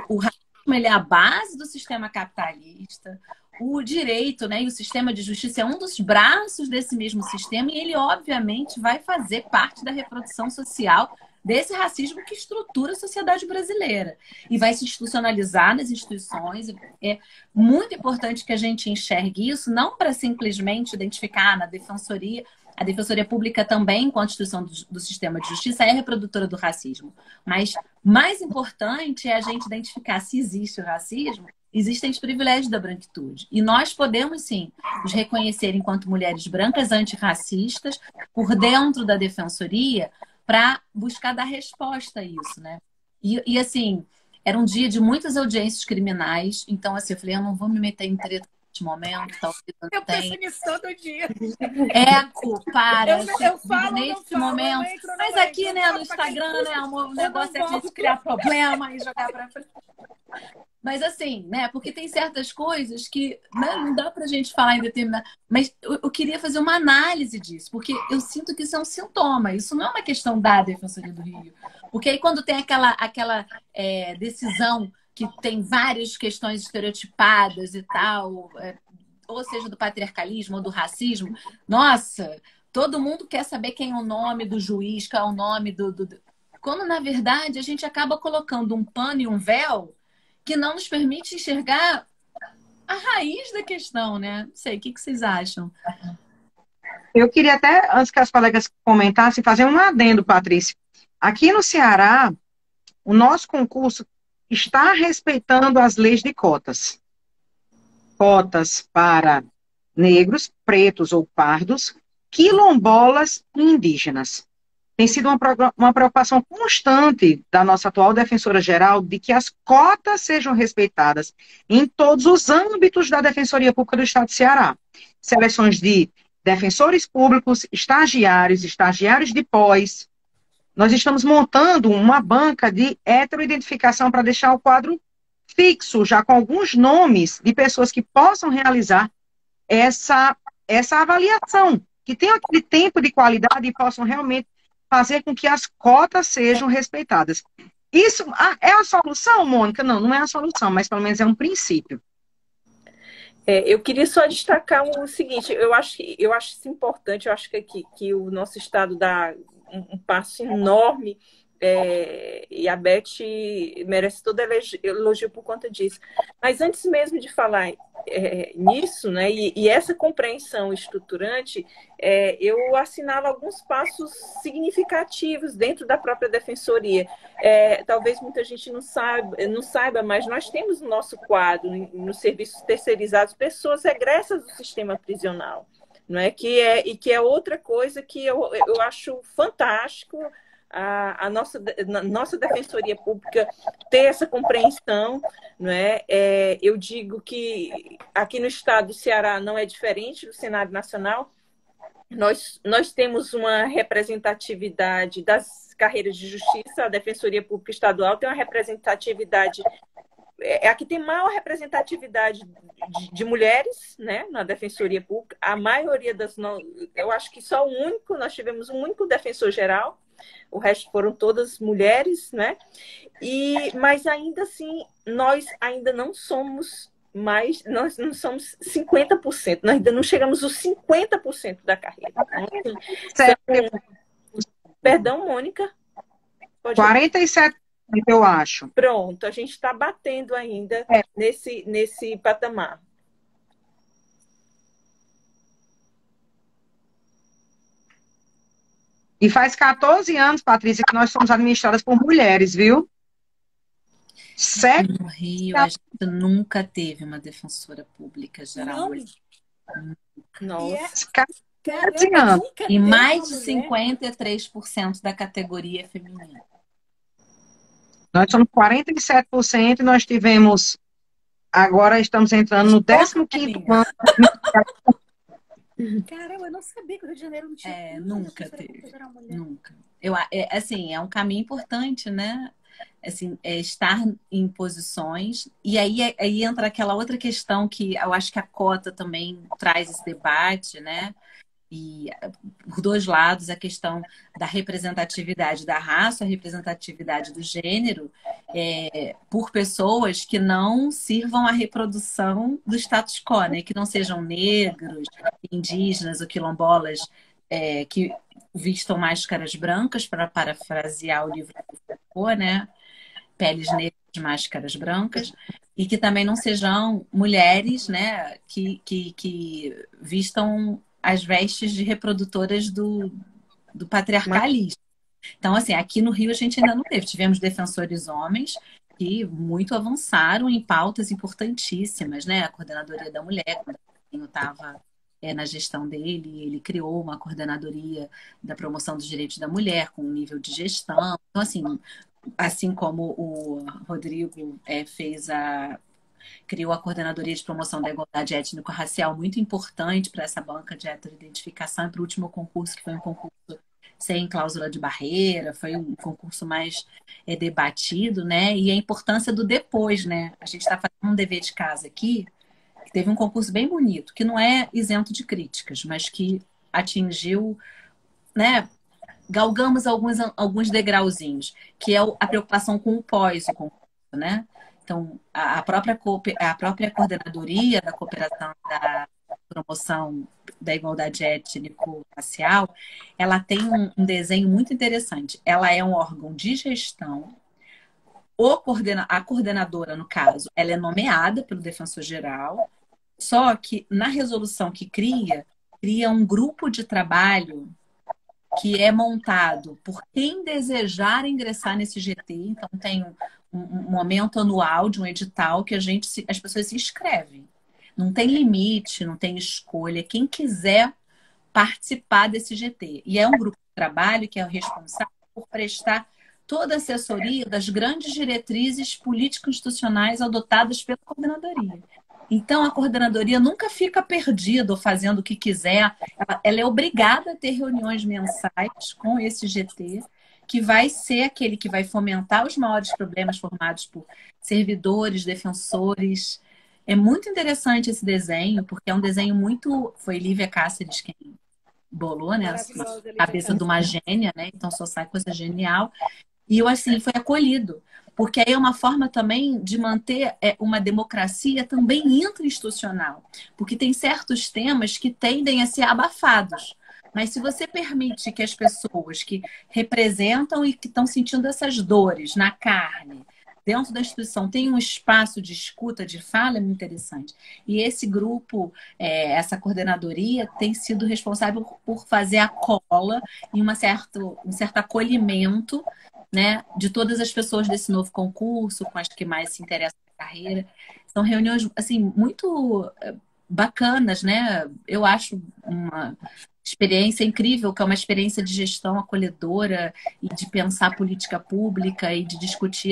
o racismo ele é a base do sistema capitalista, o direito, né, e o sistema de justiça é um dos braços desse mesmo sistema e ele, obviamente, vai fazer parte da reprodução social desse racismo que estrutura a sociedade brasileira e vai se institucionalizar nas instituições. É muito importante que a gente enxergue isso, não para simplesmente identificar na defensoria. A Defensoria Pública também, enquanto instituição do sistema de justiça, é reprodutora do racismo. Mas mais importante é a gente identificar se existe o racismo, existem os privilégios da branquitude. E nós podemos, sim, nos reconhecer enquanto mulheres brancas antirracistas por dentro da Defensoria, para buscar dar resposta a isso, né? E assim, era um dia de muitas audiências criminais, então assim, eu falei, eu não vou me meter em treta neste momento, talvez eu penso nisso todo dia. Eco, para. Eu falo, neste momento. Mas aqui, né, no Instagram, né, amor, o negócio é a gente criar problema e jogar pra frente. Mas assim, né? Porque tem certas coisas que não dá pra gente falar em determinado. Mas eu queria fazer uma análise disso, porque eu sinto que isso é um sintoma. Isso não é uma questão da Defensoria do Rio. Porque aí quando tem aquela decisão que tem várias questões estereotipadas e tal, ou seja, do patriarcalismo ou do racismo, nossa, todo mundo quer saber quem é o nome do juiz, qual é o nome do... Quando, na verdade, a gente acaba colocando um pano e um véu que não nos permite enxergar a raiz da questão, né? Não sei, o que vocês acham? Eu queria até, antes que as colegas comentassem, fazer um adendo, Patrícia. Aqui no Ceará, o nosso concurso está respeitando as leis de cotas. Cotas para negros, pretos ou pardos, quilombolas e indígenas. Tem sido uma preocupação constante da nossa atual defensora-geral de que as cotas sejam respeitadas em todos os âmbitos da Defensoria Pública do Estado do Ceará. Seleções de defensores públicos, estagiários, estagiários de pós. Nós estamos montando uma banca de heteroidentificação para deixar o quadro fixo, já com alguns nomes de pessoas que possam realizar essa avaliação, que tenham aquele tempo de qualidade e possam realmente fazer com que as cotas sejam respeitadas. Isso é a solução, Mônica? Não, não é a solução, mas pelo menos é um princípio. Eu queria só destacar o seguinte, eu acho isso importante, eu acho que o nosso Estado dá um passo enorme, e a Beth merece todo elogio por conta disso. Mas antes mesmo de falar nisso, né, e essa compreensão estruturante, eu assinalo alguns passos significativos dentro da própria defensoria. Talvez muita gente não saiba, mas nós temos no nosso quadro, nos serviços terceirizados, pessoas egressas do sistema prisional, não é? Que é outra coisa que eu acho fantástico. A nossa Defensoria Pública ter essa compreensão, não é? Eu digo que aqui no estado do Ceará não é diferente do cenário nacional. Nós temos uma representatividade das carreiras de justiça, a Defensoria Pública Estadual tem uma representatividade, aqui tem maior representatividade de mulheres, né, na Defensoria Pública. A maioria eu acho que só nós tivemos um único defensor geral. O resto foram todas mulheres, né? Mas ainda assim, nós ainda não somos nós não somos 50%, nós ainda não chegamos aos 50% da carreira. Então, perdão, Mônica? 47%, eu acho. Pronto, a gente está batendo ainda nesse patamar. E faz 14 anos, Patrícia, que nós somos administradas por mulheres, viu? No Rio, a gente nunca teve uma defensora pública geral. Nossa. 14 anos. E mais de 53% da categoria é feminina. Nós somos 47% e nós tivemos... Agora estamos entrando no 15º ano. Caramba, eu não sabia que o Rio de Janeiro não tinha. Nunca teve. Nunca. Assim, é um caminho importante, né? Assim, estar em posições. E aí entra aquela outra questão que eu acho que a cota também traz esse debate, né? E por dois lados, a questão da representatividade da raça, a representatividade do gênero, por pessoas que não sirvam à reprodução do status quo, né? Que não sejam negros, indígenas ou quilombolas, que vistam máscaras brancas, para parafrasear o livro do Foucault, né? Peles negras, máscaras brancas, e que também não sejam mulheres, né? Que vistam as vestes de reprodutoras do patriarcalismo. Então, assim, aqui no Rio a gente ainda não teve. Tivemos defensores homens que muito avançaram em pautas importantíssimas, né? A Coordenadoria da Mulher, quando eu estava na gestão dele, ele criou uma coordenadoria da promoção dos direitos da mulher com um nível de gestão. Então, assim como o Rodrigo criou a Coordenadoria de Promoção da Igualdade Étnico-Racial, muito importante para essa banca de heteroidentificação, e para o último concurso, que foi um concurso sem cláusula de barreira, foi um concurso mais debatido, né? E a importância do depois, né? A gente está fazendo um dever de casa aqui, que teve um concurso bem bonito, que não é isento de críticas, mas que atingiu, né? Galgamos alguns degrauzinhos, que é a preocupação com o pós, o concurso, né? Então, a própria coordenadoria da cooperação da promoção da igualdade étnico-racial, ela tem um desenho muito interessante. Ela é um órgão de gestão. A coordenadora, no caso, ela é nomeada pelo defensor-geral, só que na resolução que cria um grupo de trabalho que é montado por quem desejar ingressar nesse GT. Então, tem um momento anual de um edital que as pessoas se inscrevem. Não tem limite, não tem escolha. Quem quiser participar desse GT. E é um grupo de trabalho que é o responsável por prestar toda a assessoria das grandes diretrizes político-institucionais adotadas pela coordenadoria. Então, a coordenadoria nunca fica perdida ou fazendo o que quiser. Ela é obrigada a ter reuniões mensais com esse GT, que vai ser aquele que vai fomentar os maiores problemas formados por servidores, defensores. É muito interessante esse desenho, porque é um desenho muito... Foi Lívia Cáceres quem bolou, né? Maravilhosa, A Lívia cabeça de uma Cáceres. gênia, né? Então, só sai coisa genial. E eu, assim, foi acolhido. Porque aí é uma forma também de manter uma democracia também intra-institucional. Porque tem certos temas que tendem a ser abafados. Mas se você permite que as pessoas que representam e que estão sentindo essas dores na carne, dentro da instituição, tenham um espaço de escuta, de fala, é muito interessante. E esse grupo, essa coordenadoria, tem sido responsável por fazer a cola e um certo acolhimento, né, de todas as pessoas desse novo concurso, com as que mais se interessam na carreira. São reuniões, assim, muito bacanas, né? Eu acho uma experiência incrível, que é uma experiência de gestão acolhedora e de pensar política pública e de discutir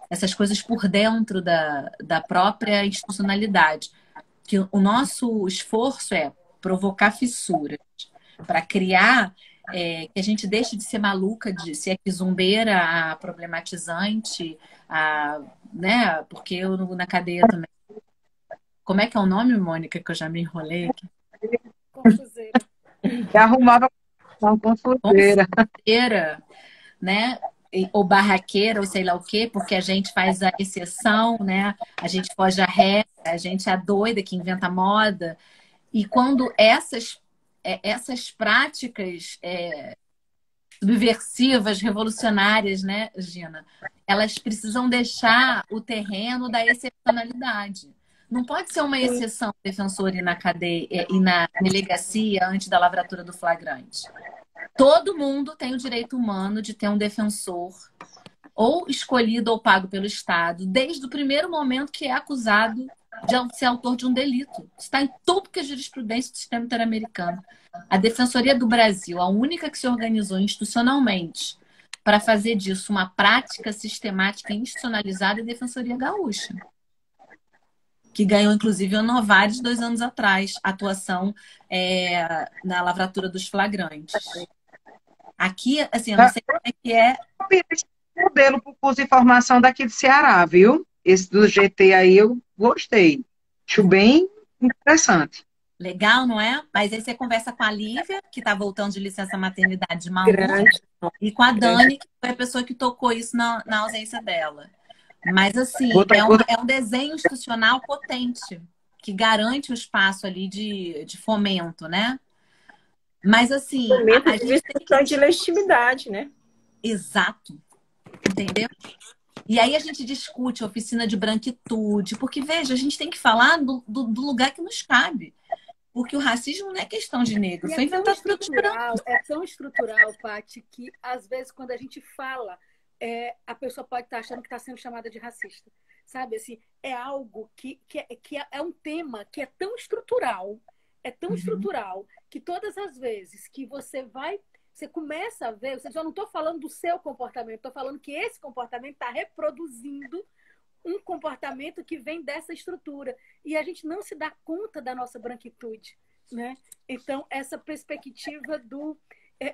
essas coisas por dentro da própria institucionalidade. Que o nosso esforço é provocar fissuras para criar que a gente deixe de ser maluca, de ser quizumbeira, a problematizante, né? Porque eu na cadeia também. Como é que é o nome, Mônica, que eu já me enrolei aqui? Confuseira. E arrumava uma confuseira. Confuseira, né? Ou barraqueira, ou sei lá o quê, porque a gente faz a exceção, né? A gente foge à regra, a gente é a doida que inventa moda. E quando essas práticas subversivas, revolucionárias, né, Gina? Elas precisam deixar o terreno da excepcionalidade. Não pode ser uma exceção defensor ir na cadeia e na delegacia antes da lavratura do flagrante. Todo mundo tem o direito humano de ter um defensor ou escolhido ou pago pelo Estado, desde o primeiro momento que é acusado de ser autor de um delito. Está em tudo que é jurisprudência do sistema interamericano. A Defensoria do Brasil, a única que se organizou institucionalmente para fazer disso uma prática sistemática e institucionalizada, é a Defensoria Gaúcha, que ganhou, inclusive, o Novares 2 anos atrás, atuação na lavratura dos flagrantes. Aqui, assim, eu não sei como é que é. Modelo para o curso de formação daqui do Ceará, viu? Esse do GT aí eu gostei. Acho bem interessante. Legal, não é? Mas aí você conversa com a Lívia, que está voltando de licença maternidade de Mamu, Grande. e com a Dani, que foi a pessoa que tocou isso na ausência dela. Mas, assim, é um desenho institucional potente, que garante o espaço ali de fomento, né? Mas, assim, Momento a de gente tem discussão de legitimidade, né? Exato, entendeu? E aí a gente discute oficina de branquitude, porque, veja, a gente tem que falar do lugar que nos cabe. Porque o racismo não é questão de negro, E foi inventado pelos brancos. é tão estrutural, Paty, que às vezes quando a gente fala, a pessoa pode estar achando que está sendo chamada de racista. Sabe, assim, é algo que é um tema que é tão estrutural, que todas as vezes que você começa a ver, eu não estou falando do seu comportamento, estou falando que esse comportamento está reproduzindo um comportamento que vem dessa estrutura. E a gente não se dá conta da nossa branquitude, né? Então, essa perspectiva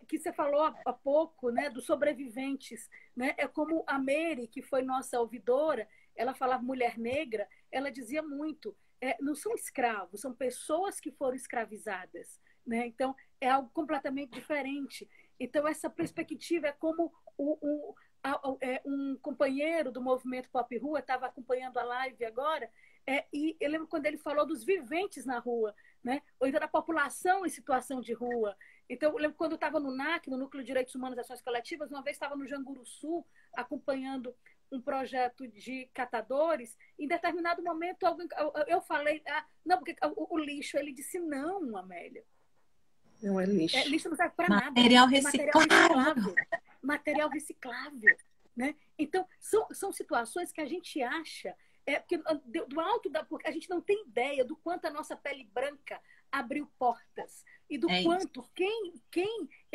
que você falou há pouco, né, dos sobreviventes, né? É como a Mary, que foi nossa ouvidora, ela falava mulher negra, ela dizia muito, não são escravos, são pessoas que foram escravizadas, né? Então, é algo completamente diferente. Então, essa perspectiva é como um companheiro do movimento Pop Rua estava acompanhando a live agora, e eu lembro quando ele falou dos viventes na rua, né? Ou então da população em situação de rua. Então, eu lembro quando eu estava no NAC, no Núcleo de Direitos Humanos e Ações Coletivas, uma vez estava no Janguruçu, acompanhando um projeto de catadores, em determinado momento eu falei, não, porque o lixo, ele disse, não, Amélia. Não é lixo. Lixo não serve para nada. Material reciclável. Material reciclável, né? Então, são situações que a gente acha, porque do alto porque a gente não tem ideia do quanto a nossa pele branca abriu portas e do quanto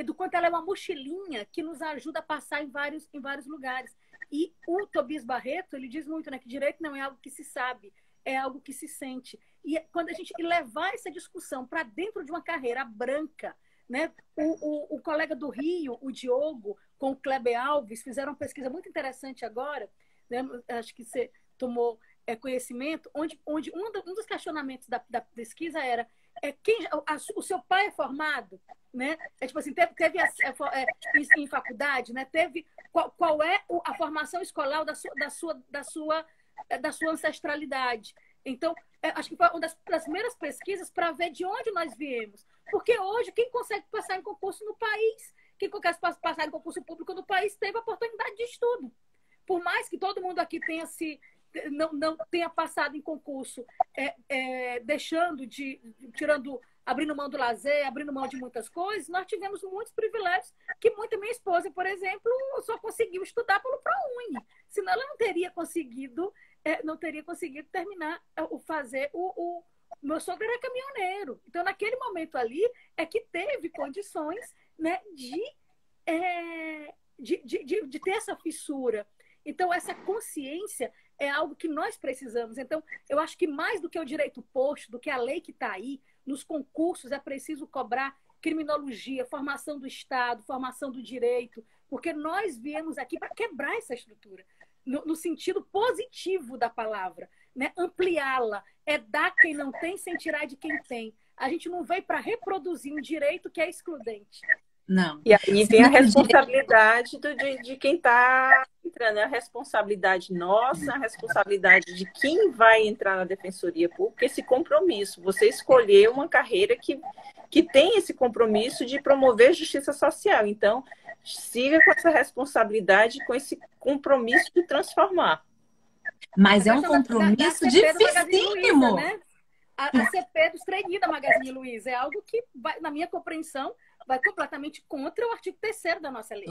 do quanto ela é uma mochilinha que nos ajuda a passar em vários lugares. E o Tobias Barreto, ele diz muito, né, que direito não é algo que se sabe, é algo que se sente. E quando a gente levar essa discussão para dentro de uma carreira branca, né, o colega do Rio, o Diogo, com o Kleber Alves, fizeram uma pesquisa muito interessante agora, né, acho que você tomou conhecimento, onde um dos questionamentos da pesquisa era o seu pai é formado, né? Tipo assim, teve em faculdade, né? Qual é a formação escolar da sua ancestralidade? Então, acho que foi uma das primeiras pesquisas para ver de onde nós viemos. Porque hoje, quem consegue passar em concurso no país, quem consegue passar em concurso público no país, teve a oportunidade de estudo. Por mais que todo mundo aqui tenha não tenha passado em concurso, abrindo mão do lazer, abrindo mão de muitas coisas, nós tivemos muitos privilégios que minha esposa, por exemplo, só conseguiu estudar pelo ProUni. Senão ela não teria conseguido terminar o meu sogro era caminhoneiro. Então, naquele momento ali, é que teve condições, né, de ter essa fissura. Então, essa consciência é algo que nós precisamos. Então, eu acho que mais do que o direito posto, do que a lei que está aí, nos concursos é preciso cobrar criminologia, formação do Estado, formação do direito, porque nós viemos aqui para quebrar essa estrutura, no sentido positivo da palavra, né? Ampliá-la, dar quem não tem sem tirar de quem tem. A gente não veio para reproduzir um direito que é excludente. Não. E aí vem a responsabilidade de quem está entrando, a responsabilidade nossa, a responsabilidade de quem vai entrar na Defensoria Pública, esse compromisso. Você escolheu uma carreira que tem esse compromisso de promover justiça social. Então, siga com essa responsabilidade, com esse compromisso de transformar. Mas é um compromisso dificílimo. Né? A CP dos treinistas da Magazine Luiza é algo que, na minha compreensão, vai completamente contra o artigo 3º da nossa lei.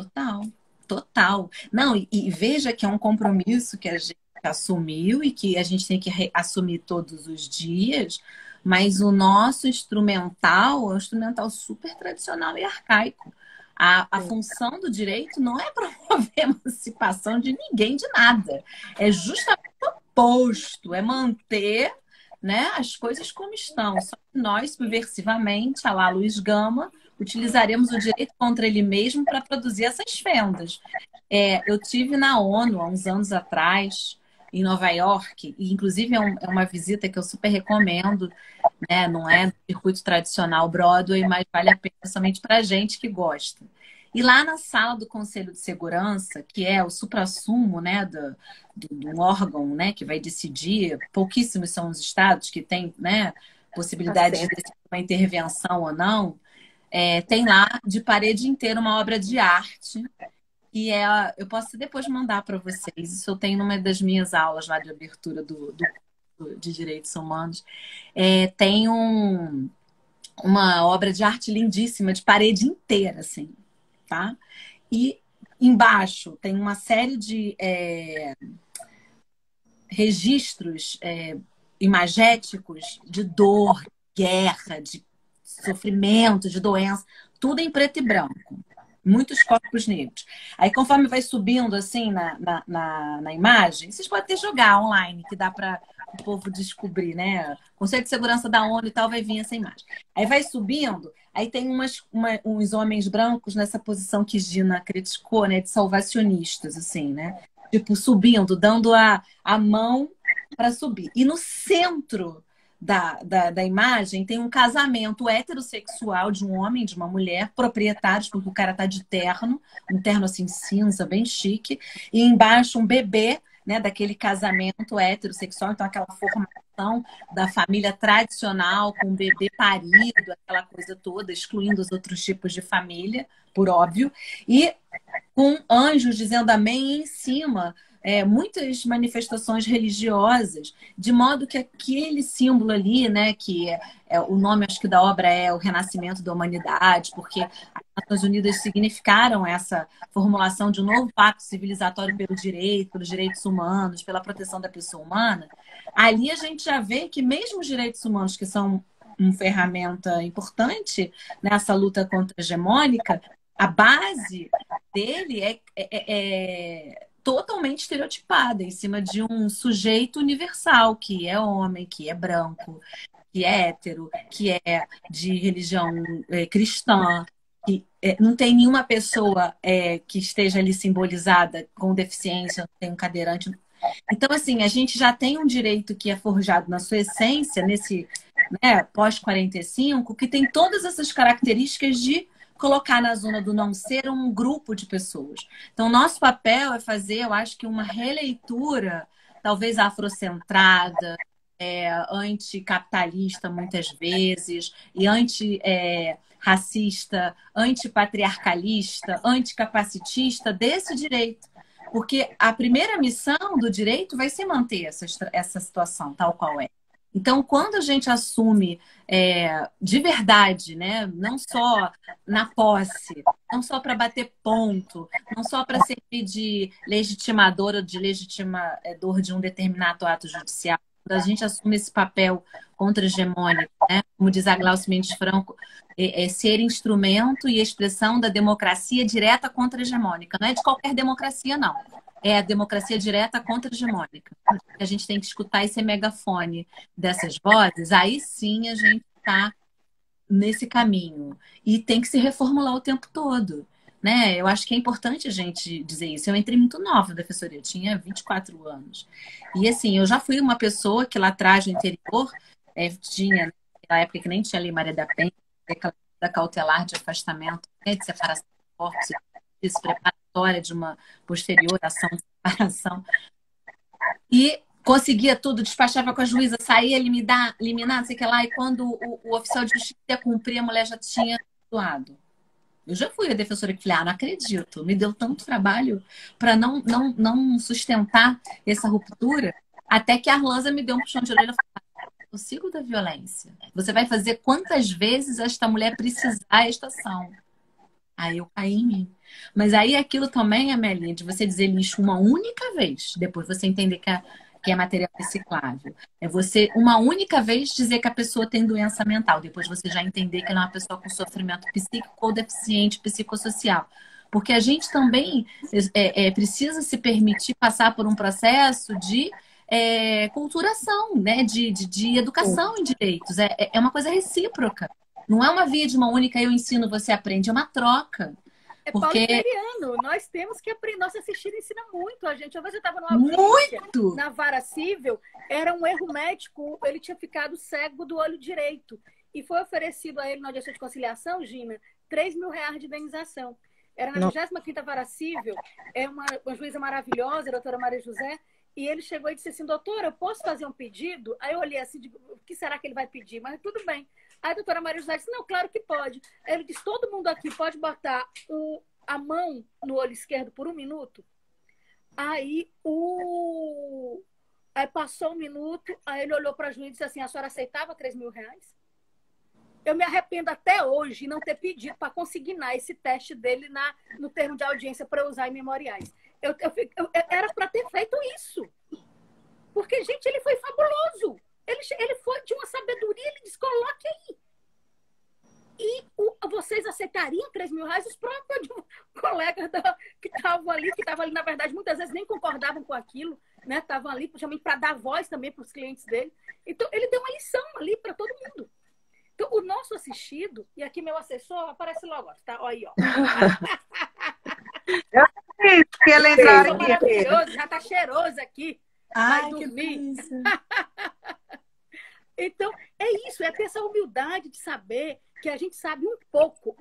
Total. Não, e veja que é um compromisso que a gente assumiu e que a gente tem que assumir todos os dias, mas o nosso instrumental é um instrumental super tradicional e arcaico. A função do direito não é promover a emancipação de ninguém, de nada. É justamente o oposto, é manter, né, as coisas como estão. Só que nós, subversivamente, a lá Luiz Gama, utilizaremos o direito contra ele mesmo para produzir essas fendas. Eu tive na ONU há uns anos atrás, em Nova York, e inclusive é uma visita que eu super recomendo, né? Não é do circuito tradicional Broadway, mas vale a pena somente para gente que gosta. E lá na sala do Conselho de Segurança, que é o suprassumo, né, do órgão, né, que vai decidir, pouquíssimos são os estados que têm, né, possibilidade de decidir uma intervenção ou não, tem lá de parede inteira uma obra de arte e eu posso depois mandar para vocês. Isso eu tenho numa das minhas aulas lá de abertura de Direitos Humanos. Tem uma obra de arte lindíssima, de parede inteira, assim, tá? E embaixo tem uma série de registros imagéticos de dor, guerra, de sofrimento, de doença, tudo em preto e branco. Muitos corpos negros. Aí, conforme vai subindo, assim, na imagem, vocês podem até jogar online, que dá para o povo descobrir, né? Conselho de Segurança da ONU e tal, vai vir essa imagem. Aí vai subindo, aí tem uns homens brancos nessa posição que Gina criticou, né? De salvacionistas, assim, né? Tipo, subindo, dando a mão para subir. E no centro da imagem tem um casamento heterossexual de um homem e de uma mulher, proprietários, porque o cara tá de terno, um terno assim cinza, bem chique, e embaixo um bebê, né, daquele casamento heterossexual, então aquela formação da família tradicional, com um bebê parido, aquela coisa toda, excluindo os outros tipos de família, por óbvio, e com anjos dizendo amém e em cima muitas manifestações religiosas, de modo que aquele símbolo ali, né, que o nome, acho que da obra é o Renascimento da Humanidade, porque as Nações Unidas significaram essa formulação de um novo pacto civilizatório pelo direito, pelos direitos humanos, pela proteção da pessoa humana. Ali a gente já vê que mesmo os direitos humanos, que são uma ferramenta importante nessa luta contra a hegemônica, a base dele totalmente estereotipada em cima de um sujeito universal, que é homem, que é branco, que é hétero, que é de religião cristã, que não tem nenhuma pessoa que esteja ali simbolizada com deficiência, não tem um cadeirante. Então, assim, a gente já tem um direito que é forjado na sua essência, nesse, né, pós-45, que tem todas essas características de colocar na zona do não ser um grupo de pessoas. Então, nosso papel é fazer, eu acho que uma releitura, talvez afrocentrada, anticapitalista muitas vezes, e antirracista, antipatriarcalista, anticapacitista desse direito. Porque a primeira missão do direito vai ser manter essa situação tal qual é. Então, quando a gente assume de verdade, né, não só na posse, não só para bater ponto, não só para servir de legitimador ou de legitimador de um determinado ato judicial, quando a gente assume esse papel contra-hegemônico, né, como diz a Glaucia Mendes Franco, ser instrumento e expressão da democracia direta contra-hegemônica. Não é de qualquer democracia, não. É a democracia direta contra-hegemônica. A gente tem que escutar esse megafone dessas vozes, aí sim a gente está nesse caminho. E tem que se reformular o tempo todo. Né? Eu acho que é importante a gente dizer isso. Eu entrei muito nova na defensoria, eu tinha 24 anos. E assim, eu já fui uma pessoa que lá atrás, no interior, tinha, na época que nem tinha Lei Maria da Penha, aquela cautelar de afastamento, né, de separação de corpos, preparatória de uma posterior ação de separação. E conseguia tudo, despachava com a juíza, saía, liminar, não sei o que lá, e quando o oficial de justiça ia cumprir, a mulher já tinha doado. Eu já fui a defensora que falei, não acredito, me deu tanto trabalho para não sustentar essa ruptura, até que a Arlanza me deu um puxão de orelha e falou, o ciclo da violência, você vai fazer quantas vezes esta mulher precisar esta ação. Aí eu caí em mim. Mas aí aquilo também, Amelinha, de você dizer lixo uma única vez, depois você entender que é material reciclável. É você, uma única vez, dizer que a pessoa tem doença mental. Depois você já entender que ela é uma pessoa com sofrimento psíquico ou deficiente psicossocial. Porque a gente também precisa se permitir passar por um processo de culturação, né? de educação em direitos. É uma coisa recíproca. Não é uma via de uma única, eu ensino, você aprende. É uma troca. Porque... Paulo nós temos que aprender. Nossa assistida ensina muito a gente. Uma vez eu estava numa audiência na vara cível, era um erro médico, ele tinha ficado cego do olho direito. E foi oferecido a ele na audiência de conciliação, Gina, R$3.000 de indenização. Era na 25ª vara cível, uma juíza maravilhosa, a doutora Maria José, e ele chegou e disse assim, doutora, eu posso fazer um pedido? Aí eu olhei assim, digo, o que será que ele vai pedir? Mas tudo bem. Aí a doutora Maria José disse, não, claro que pode. Aí ele disse, todo mundo aqui pode botar a mão no olho esquerdo por 1 minuto? Aí passou 1 minuto, aí ele olhou para a juíza e disse assim, a senhora aceitava R$3.000? Eu me arrependo até hoje de não ter pedido para consignar esse teste dele no termo de audiência para eu usar em memoriais. Era para ter feito isso. Porque, gente, ele foi fabuloso. Ele foi de uma sabedoria, ele disse, coloque aí. E vocês aceitariam R$3.000? Os próprios colegas que estavam ali, na verdade, muitas vezes nem concordavam com aquilo, né? Estavam ali justamente para dar voz também para os clientes dele. Então, ele deu uma lição ali para todo mundo. Então, o nosso assistido, e aqui meu assessor aparece logo, tá? Olha aí, ó. Que ele entraram aqui. Maravilhoso, já tá cheiroso aqui. Ai, vai que dormir. delícia. Então, é isso, é ter essa humildade de saber que a gente sabe um pouco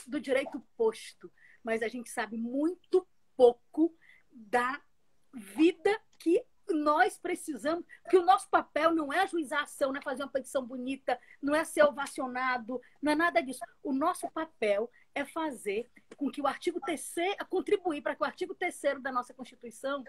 do direito posto, mas a gente sabe muito pouco da vida que nós precisamos, que o nosso papel não é ajuizar a ação, não é fazer uma petição bonita, não é ser ovacionado, não é nada disso. O nosso papel é fazer com que o artigo 3º, contribuir para que o artigo 3º da nossa Constituição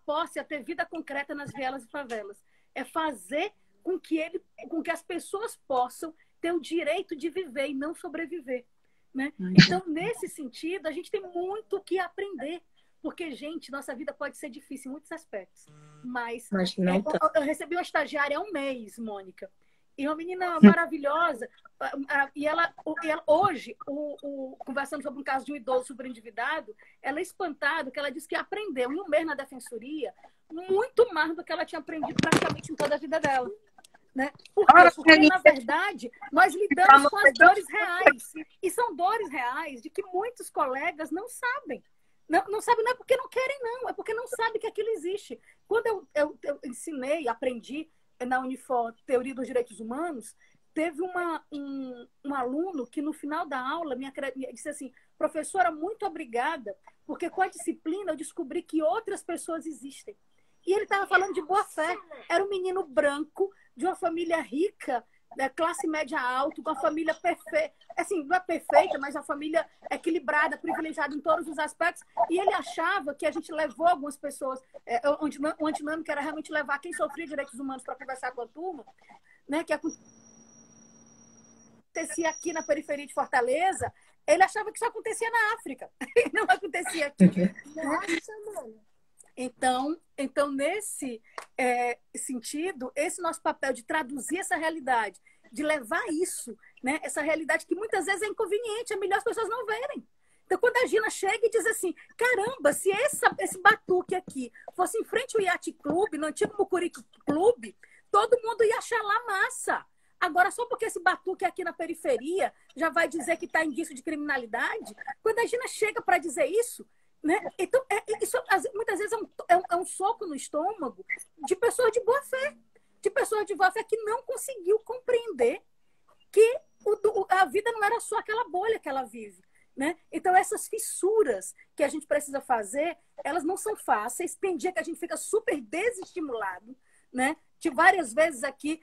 possa ter vida concreta nas vielas e favelas. É fazer com que as pessoas possam ter o direito de viver e não sobreviver, né? Então, nesse sentido, a gente tem muito o que aprender. Porque, gente, nossa vida pode ser difícil em muitos aspectos. Mas não eu recebi uma estagiária há 1 mês, Mônica. E uma menina maravilhosa. E ela hoje, conversando sobre um caso de um idoso superendividado, ela é espantada, que ela disse que aprendeu em um mês na defensoria muito mais do que ela tinha aprendido praticamente em toda a vida dela. Né? Por quê? Porque, na verdade, nós lidamos com as dores reais. E são dores reais de que muitos colegas não sabem. Não sabem, não é porque não querem, não. É porque não sabem que aquilo existe. Quando eu ensinei, aprendi na Unifor Teoria dos Direitos Humanos, teve um aluno que, no final da aula, me disse assim: professora, muito obrigada, porque com a disciplina eu descobri que outras pessoas existem. E ele estava falando de boa fé. Era um menino branco, de uma família rica, classe média alta, com a família perfeita. Assim, não é perfeita, mas a família equilibrada, privilegiada em todos os aspectos. E ele achava que a gente levou algumas pessoas... Uma dinâmica era realmente levar quem sofria direitos humanos para conversar com a turma, né, que acontecia aqui na periferia de Fortaleza. Ele achava que isso acontecia na África. Não acontecia aqui. Nossa, mano. Então, nesse sentido, esse nosso papel de traduzir essa realidade, de levar isso, né, essa realidade que muitas vezes é inconveniente, é melhor as pessoas não verem. Então, quando a Gina chega e diz assim, caramba, se esse batuque aqui fosse em frente ao Yacht Club, no antigo Mucurico Club, todo mundo ia achar lá massa. Agora, só porque esse batuque aqui na periferia já vai dizer que está indício de criminalidade, quando a Gina chega para dizer isso, né? Então, isso muitas vezes é um soco no estômago de pessoas de boa fé. De pessoas de boa fé que não conseguiu compreender que a vida não era só aquela bolha que ela vive. Né? Então, essas fissuras que a gente precisa fazer, elas não são fáceis. Tem dia que a gente fica super desestimulado. Né? De várias vezes aqui,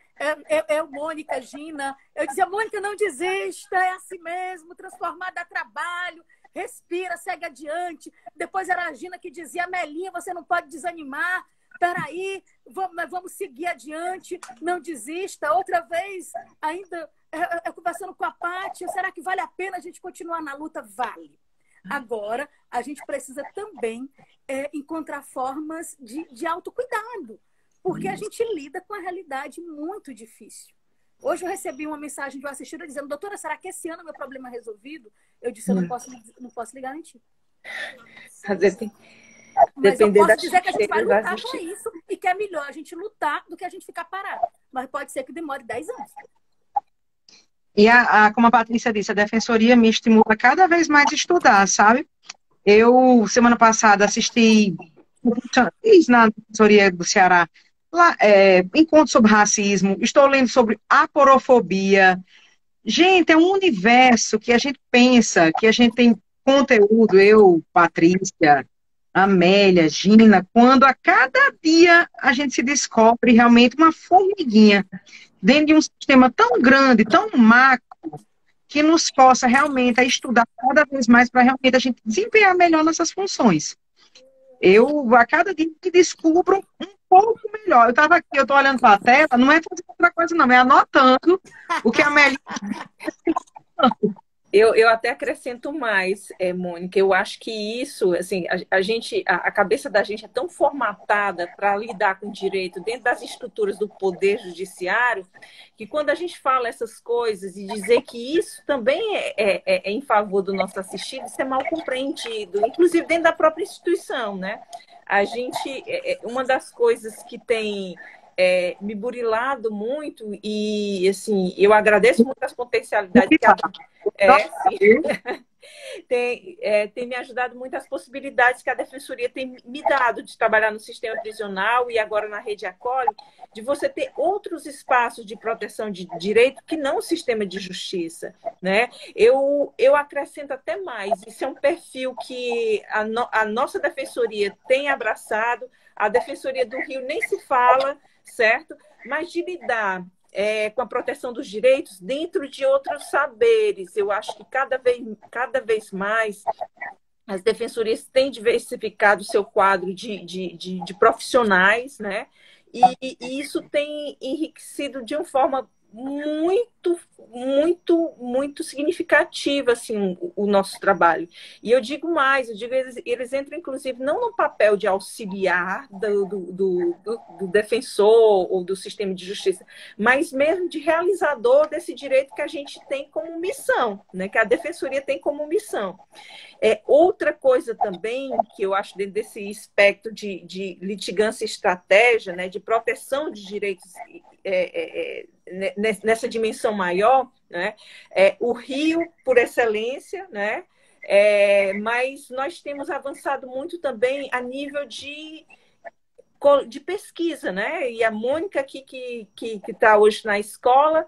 Mônica, Gina, eu dizia, Mônica, não desista, é assim mesmo, transformar dá trabalho. Respira, segue adiante. Depois era a Gina que dizia, Melinha, você não pode desanimar. Peraí, vamos seguir adiante. Não desista. Outra vez, ainda eu conversando com a Pátia, será que vale a pena a gente continuar na luta? Vale. Agora, a gente precisa também encontrar formas de autocuidado. Porque a gente lida com a realidade muito difícil. Hoje eu recebi uma mensagem de uma assistida dizendo, doutora, será que esse ano meu problema é resolvido? Eu disse, eu não posso lhe garantir. Mas eu posso dizer que a gente vai lutar com isso e que é melhor a gente lutar do que a gente ficar parado. Mas pode ser que demore 10 anos. E como a Patrícia disse, a defensoria me estimula cada vez mais a estudar, sabe? Eu, semana passada, assisti na defensoria do Ceará, encontro sobre racismo, estou lendo sobre aporofobia. Gente, é um universo que a gente pensa, que a gente tem conteúdo, eu, Patrícia, Amélia, Gina, quando a cada dia a gente se descobre realmente uma formiguinha dentro de um sistema tão grande, tão macro, que nos força realmente a estudar cada vez mais para realmente a gente desempenhar melhor nossas funções. Eu, a cada dia que descubro um pouco melhor. Eu estava aqui, eu estou olhando para a tela, não é fazendo outra coisa não, é anotando o que a Amélia... Eu até acrescento mais, Mônica, eu acho que isso, assim, a cabeça da gente é tão formatada para lidar com direito dentro das estruturas do poder judiciário, que quando a gente fala essas coisas e dizer que isso também é em favor do nosso assistido, isso é mal compreendido, inclusive dentro da própria instituição, né? A gente, uma das coisas que tem... me burilado muito e, assim, eu agradeço muito as potencialidades que tem me ajudado muito as possibilidades que a Defensoria tem me dado de trabalhar no sistema prisional e agora na Rede Acolhe, de você ter outros espaços de proteção de direito que não o sistema de justiça, né? Eu acrescento até mais, isso é um perfil que a nossa Defensoria tem abraçado, a Defensoria do Rio nem se fala, certo? Mas de lidar com a proteção dos direitos dentro de outros saberes. Eu acho que cada vez mais as defensorias têm diversificado o seu quadro de profissionais, né? E isso tem enriquecido de uma forma muito significativa, assim, o nosso trabalho. E eu digo mais, eles entram, inclusive, não no papel de auxiliar do defensor ou do sistema de justiça, mas mesmo de realizador desse direito que a gente tem como missão, né? Que a Defensoria tem como missão. Outra coisa também que eu acho dentro desse espectro de litigância e estratégia, né, de proteção de direitos nessa dimensão maior, né, o Rio, por excelência, né, mas nós temos avançado muito também a nível de pesquisa, né? E a Mônica aqui que está hoje na escola,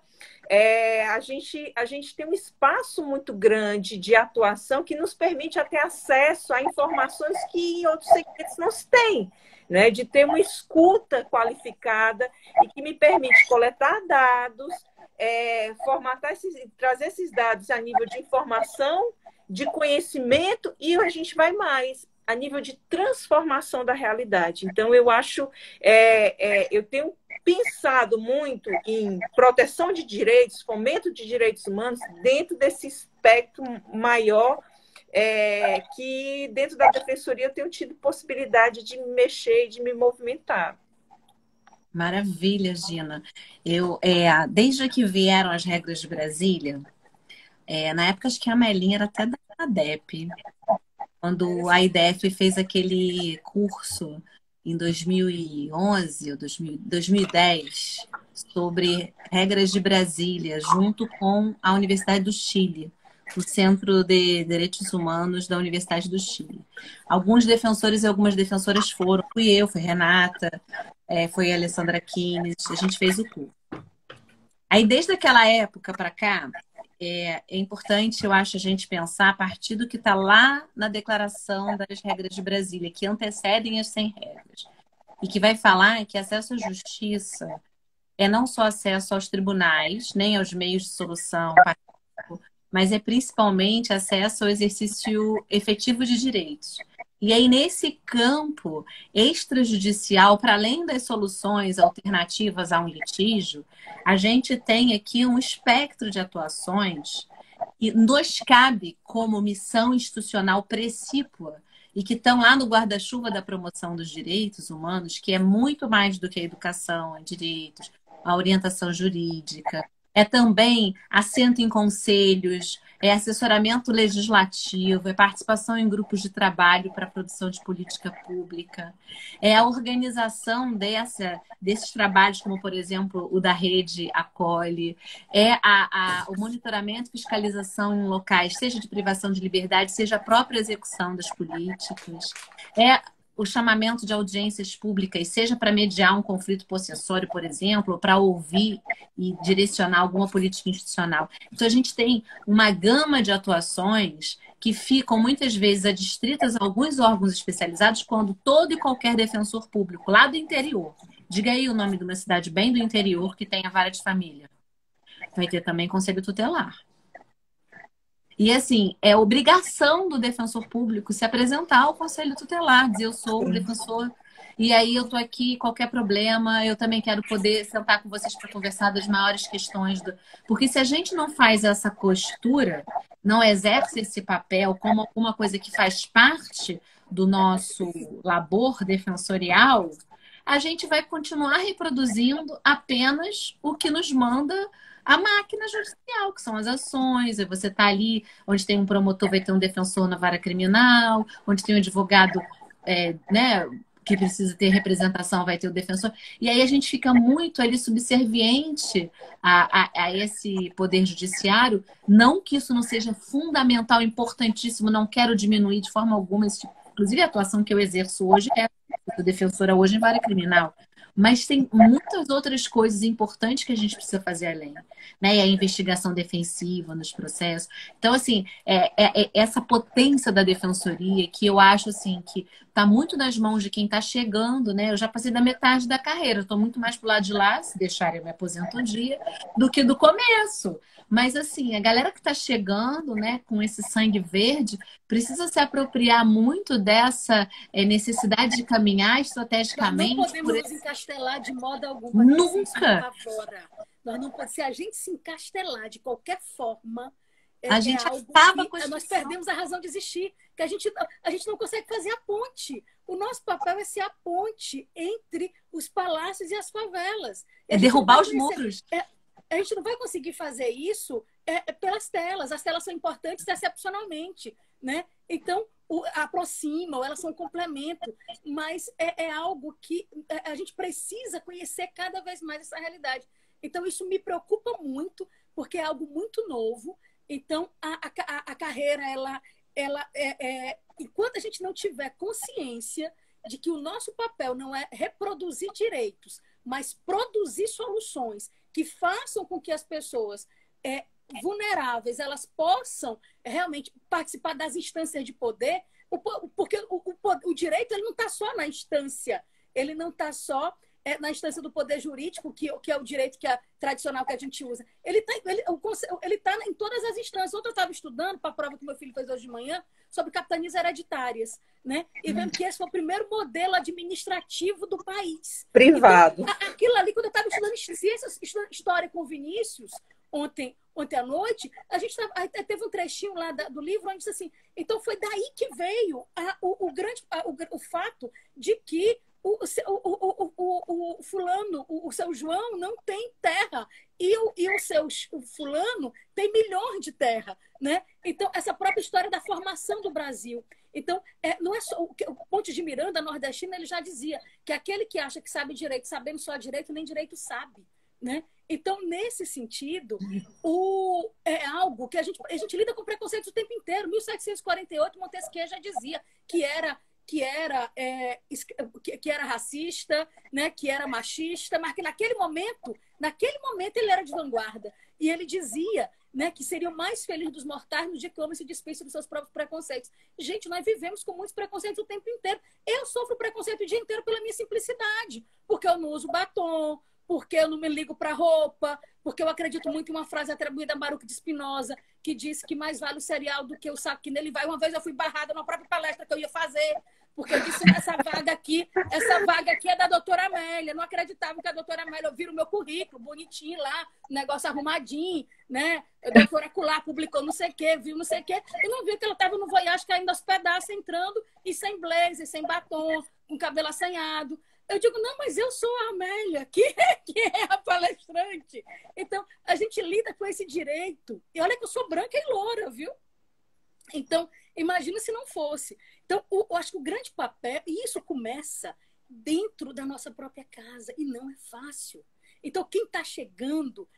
a gente tem um espaço muito grande de atuação que nos permite até acesso a informações que em outros segmentos não se tem, né? De ter uma escuta qualificada e que me permite coletar dados, formatar trazer esses dados a nível de informação, de conhecimento, e a gente vai mais a nível de transformação da realidade. Então, eu acho, eu tenho pensado muito em proteção de direitos, fomento de direitos humanos dentro desse espectro maior, que dentro da Defensoria eu tenho tido possibilidade de mexer e de me movimentar. Maravilha, Gina. Desde que vieram as regras de Brasília, na época acho que a Melinha era até da ADEP, quando a IDF fez aquele curso em 2011 ou 2010 sobre regras de Brasília, junto com a Universidade do Chile, o Centro de Direitos Humanos da Universidade do Chile. Alguns defensores e algumas defensoras foram, fui Renata, foi a Alessandra Kines, a gente fez o curso. Aí, desde aquela época para cá, é importante, eu acho, a gente pensar a partir do que está lá na Declaração das Regras de Brasília, que antecedem as 100 regras, e que vai falar que acesso à justiça é não só acesso aos tribunais, nem aos meios de solução, mas é principalmente acesso ao exercício efetivo de direitos. E aí, nesse campo extrajudicial, para além das soluções alternativas a um litígio, a gente tem aqui um espectro de atuações que nos cabe como missão institucional precípua e que estão lá no guarda-chuva da promoção dos direitos humanos, que é muito mais do que a educação, a direitos, a orientação jurídica, é também assento em conselhos, é assessoramento legislativo, é participação em grupos de trabalho para a produção de política pública, é a organização desses trabalhos, como, por exemplo, o da Rede Acolhe, o monitoramento e fiscalização em locais, seja de privação de liberdade, seja a própria execução das políticas, é o chamamento de audiências públicas, seja para mediar um conflito possessório, por exemplo, ou para ouvir e direcionar alguma política institucional. Então, a gente tem uma gama de atuações que ficam muitas vezes adstritas a alguns órgãos especializados, quando todo e qualquer defensor público lá do interior, diga aí o nome de uma cidade bem do interior que tem a vara de família, vai ter também conselho tutelar. E, assim, é obrigação do defensor público se apresentar ao conselho tutelar, dizer eu sou o defensor, e aí eu estou aqui, qualquer problema, eu também quero poder sentar com vocês para conversar das maiores questões. Porque se a gente não faz essa costura, não exerce esse papel como alguma coisa que faz parte do nosso labor defensorial, a gente vai continuar reproduzindo apenas o que nos manda a máquina judicial, que são as ações. Você está ali, onde tem um promotor, vai ter um defensor na vara criminal, onde tem um advogado, né, que precisa ter representação, vai ter o defensor. E aí a gente fica muito ali subserviente a esse poder judiciário. Não que isso não seja fundamental, importantíssimo, não quero diminuir de forma alguma esse tipo. Inclusive, a atuação que eu exerço hoje eu sou defensora hoje em vara criminal. Mas tem muitas outras coisas importantes que a gente precisa fazer além, né? E a investigação defensiva nos processos. Então, assim, essa potência da defensoria que eu acho, assim, que está muito nas mãos de quem está chegando, né? Eu já passei da metade da carreira, estou muito mais pro lado de lá, se deixarem eu me aposento um dia, do que do começo. Mas, assim, a galera que está chegando, né, com esse sangue verde, precisa se apropriar muito dessa necessidade de caminhar estrategicamente. Nós não podemos nos encastelar de modo algum. Nunca! Se a gente se encastelar de qualquer forma, a gente algo acaba que com a nós perdemos a razão de existir. Que a gente não consegue fazer a ponte. O nosso papel é ser a ponte entre os palácios e as favelas. É derrubar os muros. A gente não vai conseguir fazer isso pelas telas. As telas são importantes excepcionalmente, né? Então, aproximam, elas são um complemento, mas é algo que a gente precisa conhecer cada vez mais essa realidade. Então, isso me preocupa muito, porque é algo muito novo. Então, a carreira, enquanto a gente não tiver consciência de que o nosso papel não é reproduzir direitos, mas produzir soluções que façam com que as pessoas vulneráveis elas possam realmente participar das instâncias de poder, porque o direito ele não está só na instância, ele não está só na instância do poder jurídico, que é o direito tradicional que a gente usa. Ele está em todas as instâncias. Ontem eu estava estudando para a prova que meu filho fez hoje de manhã sobre capitanias hereditárias, né? E vendo que esse foi o primeiro modelo administrativo do país. Privado. Então, aquilo ali, quando eu estava estudando história com o Vinícius, ontem à noite, a gente teve um trechinho lá do livro onde disse assim, então foi daí que veio o fato de que o fulano, o seu João não tem terra e o fulano tem milhões de terra, né? Então, essa própria história da formação do Brasil. Então, não é só o Ponte de Miranda, nordestino, ele já dizia que aquele que acha que sabe direito, sabendo só direito, nem direito sabe, né? Então, nesse sentido, é algo que a gente lida com preconceito o tempo inteiro. 1748, Montesquieu já dizia que era racista, né, que era machista, mas que naquele momento ele era de vanguarda. E ele dizia, né, que seria o mais feliz dos mortais no dia que o homem se despisse dos seus próprios preconceitos. Gente, nós vivemos com muitos preconceitos o tempo inteiro. Eu sofro preconceito o dia inteiro pela minha simplicidade, porque eu não uso batom, porque eu não me ligo para roupa, porque eu acredito muito em uma frase atribuída a Baruch de Spinoza, que diz que mais vale o cereal do que o saco que nele vai. Uma vez eu fui barrada na própria palestra que eu ia fazer, porque eu disse, essa vaga aqui é da doutora Amélia. Eu não acreditava que a doutora Amélia, eu viro o meu currículo, bonitinho lá, negócio arrumadinho, né? A doutora Cular publicou não sei o quê, viu não sei o quê. Eu não vi que ela estava no Voyage caindo aos pedaços, entrando, e sem blazer, sem batom, com cabelo assanhado. Eu digo, não, mas eu sou a Amélia, que é a palestrante. Então, a gente lida com esse direito. E olha que eu sou branca e loura, viu? Então, imagina se não fosse. Então, eu acho que o grande papel, e isso começa dentro da nossa própria casa, e não é fácil. Então, quem está chegando,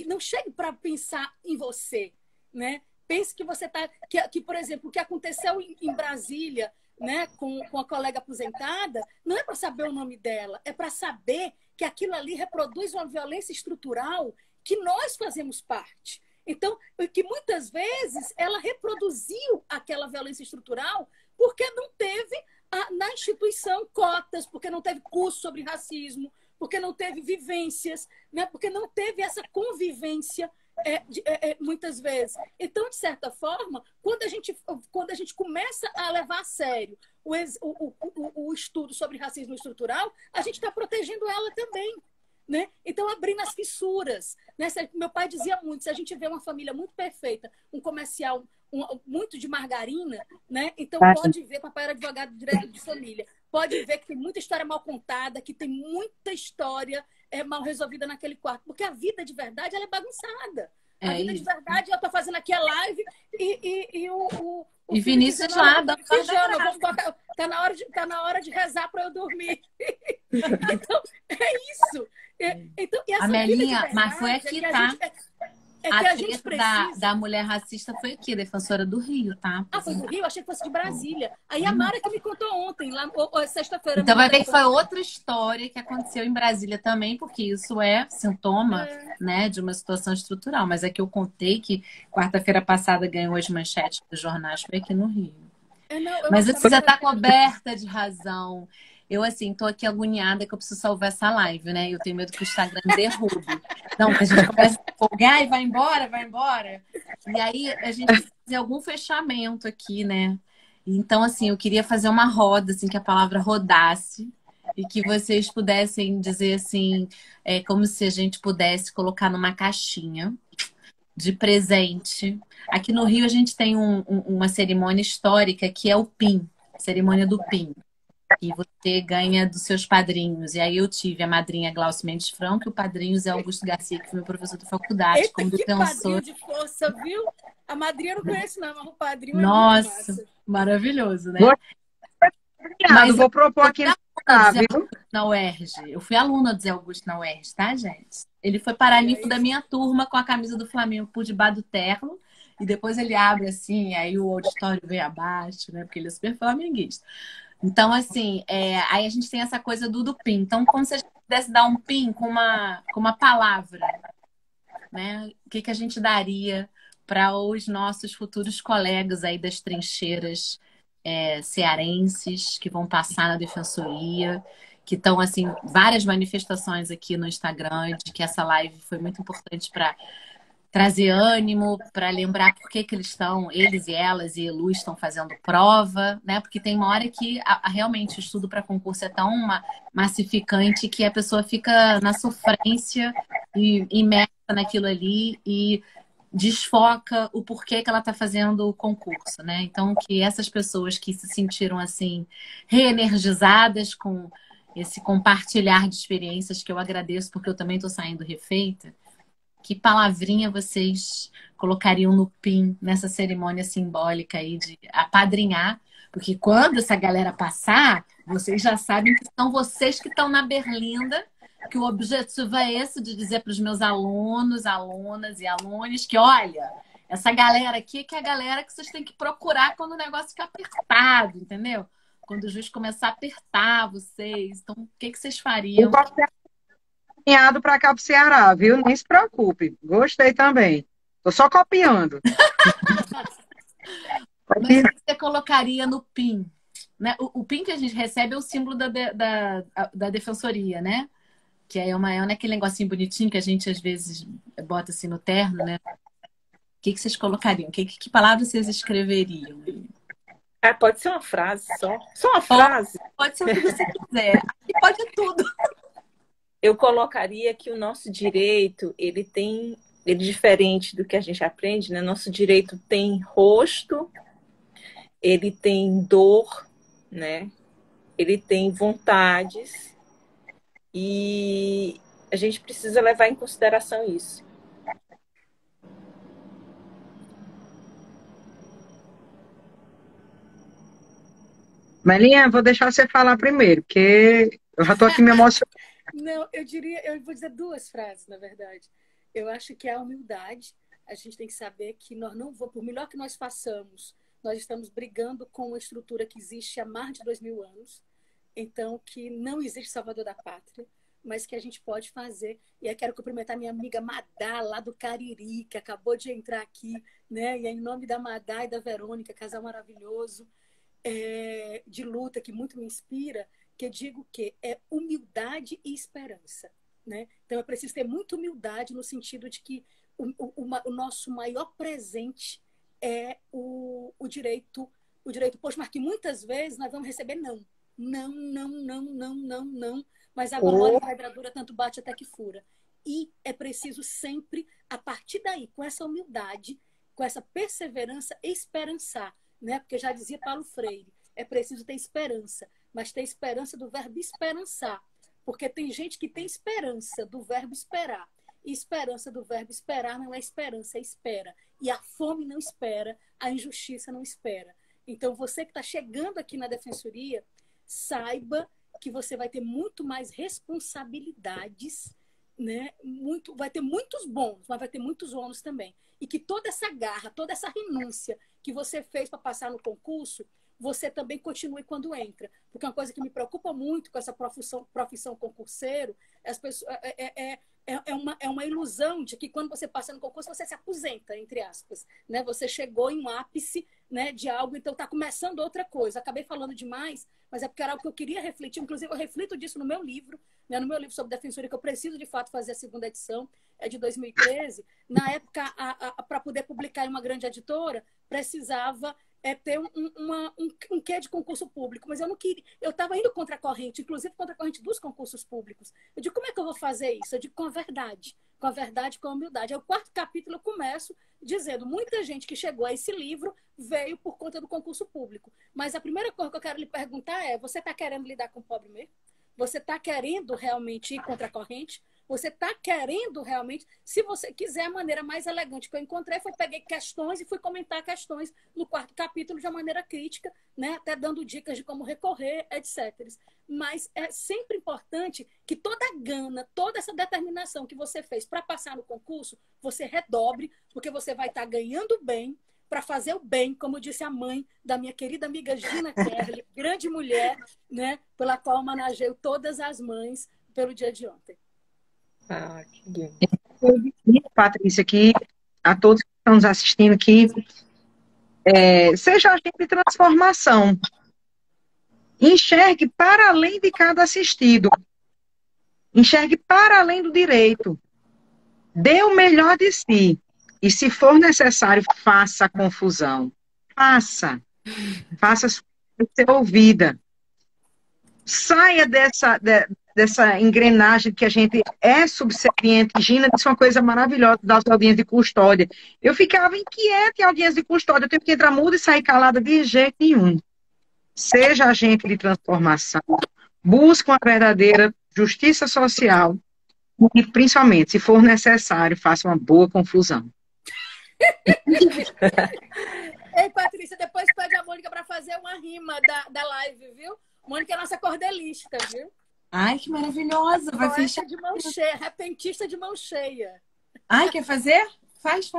não chegue para pensar em você, né? Pense que você está... Que, por exemplo, o que aconteceu em Brasília, né, com a colega aposentada, não é para saber o nome dela, é para saber que aquilo ali reproduz uma violência estrutural que nós fazemos parte. Então, que muitas vezes ela reproduziu aquela violência estrutural porque não teve na instituição cotas, porque não teve curso sobre racismo, porque não teve vivências, né, porque não teve essa convivência muitas vezes. Então, de certa forma, quando a gente começa a levar a sério o estudo sobre racismo estrutural, a gente está protegendo ela também, né? Então, abrindo as fissuras, né? Meu pai dizia muito, se a gente vê uma família muito perfeita, um comercial muito de margarina, né? Então pode ver, papai era advogado de direito de família, pode ver que tem muita história mal contada, que tem muita história mal resolvida naquele quarto, porque a vida de verdade ela é bagunçada. A vida de verdade, eu tô fazendo aqui a live e o Vinícius lá, tá na hora de rezar para eu dormir. Então, é isso. Então, e essa Amelinha, verdade, mas foi aqui, tá? A treta da mulher racista foi aqui, defensora do Rio, tá? Ah, foi do Rio? Achei que fosse de Brasília. Aí a Mara que me contou ontem, lá sexta-feira. Então vai ver que foi outra história que aconteceu em Brasília também, porque isso é sintoma, né, de uma situação estrutural. Mas é que eu contei que quarta-feira passada ganhou as manchetes dos jornais, foi aqui no Rio. Mas você tá coberta de razão. Eu, assim, tô aqui agoniada que eu preciso salvar essa live, né? Eu tenho medo que o Instagram derrube. Não, a gente começa a folgar e vai embora. E aí, a gente precisa fazer algum fechamento aqui, né? Então, assim, eu queria fazer uma roda, assim, que a palavra rodasse, e que vocês pudessem dizer assim, como se a gente pudesse colocar numa caixinha de presente. Aqui no Rio a gente tem uma cerimônia histórica que é o PIN, cerimônia do PIN. E você ganha dos seus padrinhos. E aí eu tive a madrinha Glaucio Mendes Franco e o padrinho Zé Augusto Garcia, que foi meu professor da faculdade, Eita, como que defensor. padrinho de força, viu? A madrinha eu não conheço, não, mas o padrinho é muito Nossa, massa. maravilhoso, né? Obrigado, vou propor aqui viu? Na UERJ. Eu fui aluna do Zé Augusto na UERJ, tá, gente? Ele foi paraninfo da minha turma com a camisa do Flamengo por debaixo do terno. E depois ele abre assim, aí o auditório vem abaixo, né? Porque ele é super flamenguista. Então, assim, aí a gente tem essa coisa do PIN. Então, como se a gente pudesse dar um PIN com uma palavra, né? O que a gente daria para os nossos futuros colegas aí das trincheiras cearenses que vão passar na defensoria, que estão, assim, várias manifestações aqui no Instagram de que essa live foi muito importante para trazer ânimo, para lembrar por que eles e elas e Elu estão fazendo prova, né? Porque tem uma hora que realmente o estudo para concurso é tão massificante que a pessoa fica na sofrência e imersa naquilo ali e desfoca o porquê que ela está fazendo o concurso, né? Então, que essas pessoas que se sentiram assim reenergizadas com esse compartilhar de experiências, que eu agradeço porque eu também estou saindo refeita, que palavrinha vocês colocariam no PIN nessa cerimônia simbólica aí de apadrinhar? Porque quando essa galera passar, vocês já sabem que são vocês que estão na berlinda, que o objetivo é esse de dizer para os meus alunos, alunas e alunos que, olha, essa galera aqui que é a galera que vocês têm que procurar quando o negócio ficar apertado, entendeu? Quando o juiz começar a apertar vocês. Então, o que vocês fariam? Encaminhado para cá para o Ceará, viu? Nem se preocupe. Gostei também. Tô só copiando. Mas o que você colocaria no PIN? Né? O PIN que a gente recebe é o símbolo da defensoria, né? Que é aquele negocinho bonitinho que a gente às vezes bota assim no terno, né? O que vocês colocariam? Que palavras vocês escreveriam? Pode ser uma frase só. Só uma frase. Pode ser o que você quiser. Aqui pode tudo. Eu colocaria que o nosso direito, ele diferente do que a gente aprende, né? Nosso direito tem rosto, ele tem dor, né? Ele tem vontades e a gente precisa levar em consideração isso. Melinha, vou deixar você falar primeiro, porque eu já estou aqui me emocionando. Não, eu vou dizer duas frases, na verdade. Eu acho que a humildade, a gente tem que saber que nós não vamos, por melhor que nós façamos, nós estamos brigando com uma estrutura que existe há mais de 2000 anos, então que não existe salvador da pátria, mas que a gente pode fazer. E eu quero cumprimentar minha amiga Madá, lá do Cariri, que acabou de entrar aqui, né? E é em nome da Madá e da Verônica, casal maravilhoso, de luta, que muito me inspira, que eu digo que é humildade e esperança, né? Então, é preciso ter muita humildade no sentido de que o nosso maior presente é o direito, poxa, mas que muitas vezes nós vamos receber não, mas a mole quebradura tanto bate até que fura. E é preciso sempre, a partir daí, com essa humildade, com essa perseverança, esperançar, né? Porque já dizia Paulo Freire, é preciso ter esperança, mas ter esperança do verbo esperançar, porque tem gente que tem esperança do verbo esperar, e esperança do verbo esperar não é esperança, é espera, e a fome não espera, a injustiça não espera. Então, você que está chegando aqui na Defensoria, saiba que você vai ter muito mais responsabilidades, né? Vai ter muitos bônus, mas vai ter muitos ônus também. E que toda essa garra, toda essa renúncia que você fez para passar no concurso, você também continue quando entra. Porque uma coisa que me preocupa muito com essa profissão concurseiro, as pessoas, é uma ilusão de que quando você passa no concurso, você se aposenta, entre aspas. Né? Você chegou em um ápice, né, de algo, então está começando outra coisa. Acabei falando demais, mas é porque era algo que eu queria refletir. Inclusive, eu reflito disso no meu livro, né, no meu livro sobre defensoria, que eu preciso, de fato, fazer a segunda edição, é de 2013. Na época, para poder publicar em uma grande editora, precisava ter um quê de concurso público, mas eu não queria. Eu estava indo contra a corrente, inclusive contra a corrente dos concursos públicos. Eu digo, como é que eu vou fazer isso? Eu digo, com a verdade, com a humildade. Aí o quarto capítulo eu começo dizendo, muita gente que chegou a esse livro veio por conta do concurso público. Mas a primeira coisa que eu quero lhe perguntar é, você está querendo lidar com o pobre mesmo? Você está querendo realmente ir contra a corrente? Você está querendo realmente? Se você quiser, a maneira mais elegante que eu encontrei foi peguei questões e fui comentar questões no quarto capítulo de uma maneira crítica, né? Até dando dicas de como recorrer, etc. Mas é sempre importante que toda a gana, toda essa determinação que você fez para passar no concurso, você redobre, porque você vai estar ganhando bem, para fazer o bem, como disse a mãe da minha querida amiga Gina Kerley, grande mulher, né, pela qual homenageio todas as mães pelo dia de ontem. Ah, que lindo. Patrícia, aqui, a todos que estão nos assistindo aqui, seja agente de transformação. Enxergue para além de cada assistido. Enxergue para além do direito. Dê o melhor de si. E, se for necessário, faça a confusão. Faça. Faça ser ouvida. Saia dessa engrenagem que a gente é subserviente. Gina disse uma coisa maravilhosa das audiências de custódia. Eu ficava inquieta em audiência de custódia. Eu tenho que entrar muda e sair calada de jeito nenhum. Seja agente de transformação. Busque uma verdadeira justiça social. E, principalmente, se for necessário, faça uma boa confusão. Ei, Patrícia, depois pede a Mônica para fazer uma rima da live, viu? Mônica é nossa cordelista, viu? Ai, que maravilhosa. Vai Poeta fechar de mão cheia, repentista de mão cheia. Ai, quer fazer? Faz. Tô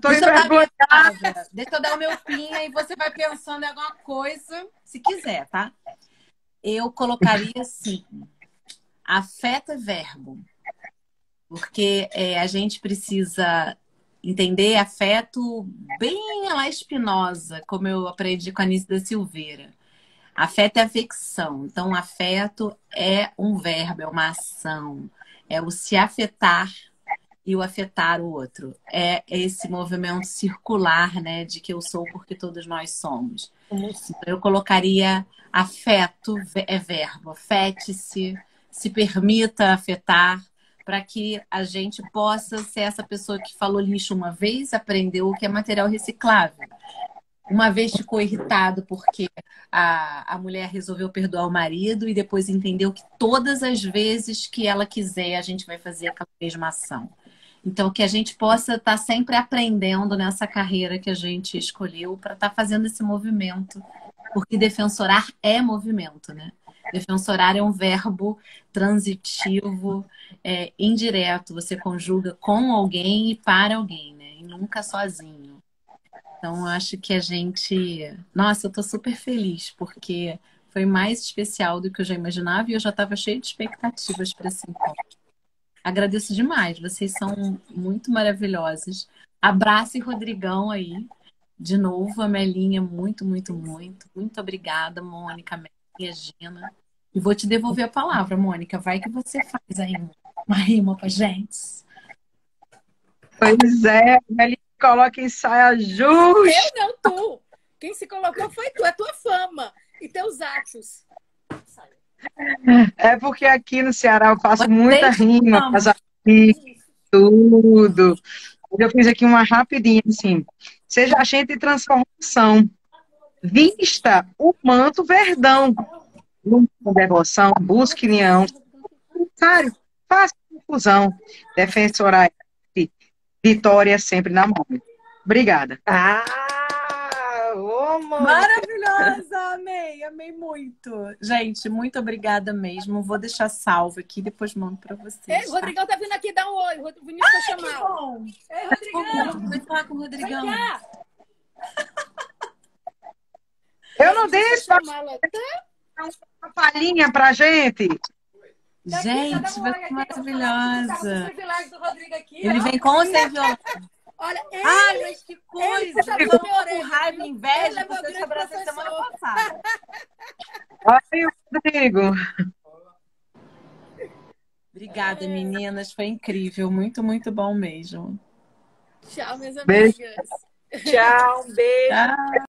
Deixa eu dar minha envergonhada. palavra. Deixa eu dar o meu fim, aí você vai pensando em alguma coisa, se quiser, tá? Eu colocaria assim, afeto é verbo. Porque a gente precisa entender afeto bem a la Spinoza, como eu aprendi com a Anísia da Silveira. Afeto é afecção. Então, afeto é um verbo, é uma ação. É o se afetar e o afetar o outro. É esse movimento circular, né, de que eu sou porque todos nós somos. Então, eu colocaria afeto é verbo. Afete-se, se permita afetar, para que a gente possa ser essa pessoa que falou lixo uma vez, aprendeu o que é material reciclável. Uma vez ficou irritado porque a mulher resolveu perdoar o marido e depois entendeu que todas as vezes que ela quiser, a gente vai fazer aquela mesma ação. Então, que a gente possa estar sempre aprendendo nessa carreira que a gente escolheu para estar fazendo esse movimento. Porque defensorar é movimento, né? Defensorar é um verbo transitivo, indireto. Você conjuga com alguém e para alguém, né? E nunca sozinho. Então, eu acho que a gente... Nossa, eu tô super feliz, porque foi mais especial do que eu já imaginava e eu já estava cheia de expectativas para esse encontro. Agradeço demais, vocês são muito maravilhosos. Abraço, Rodrigão, aí. De novo, a Melinha, muito obrigada, Mônica, Melinha, Gina. E vou te devolver a palavra, Mônica. Vai que você faz aí uma rima pra gente. Pois é, Melinha coloca em saia justa. Eu não, tu. Quem se colocou foi tu, é tua fama e teus atos. É porque aqui no Ceará eu faço muita rima, tudo. Eu fiz aqui uma rapidinha, assim. Seja agente de transformação. Vista o manto verdão. Com devoção, busque união. Necessário, faça confusão. Defensorar vitória sempre na mão. Obrigada. Maravilhosa, amei muito. Gente, muito obrigada mesmo. Vou deixar salvo aqui, depois mando para vocês. Ei, o Rodrigão tá vindo aqui dar um oi. O Vinícius vai chamar. Bom. Ei, Rodrigão. Vou falar com o Rodrigão. Vem cá. Eu não deixo uma palhinha pra gente. Gente, vai ser maravilhosa. Aqui, ele vem com ou sem violão? Olha, ai, mas que coisa! Eu tô com raiva e inveja porque eu te abracei semana passada. Olha aí o Rodrigo. Obrigada, meninas. Foi incrível. Muito bom mesmo. Tchau, minhas Beijo. amigas. Tchau, um beijo. Tchau.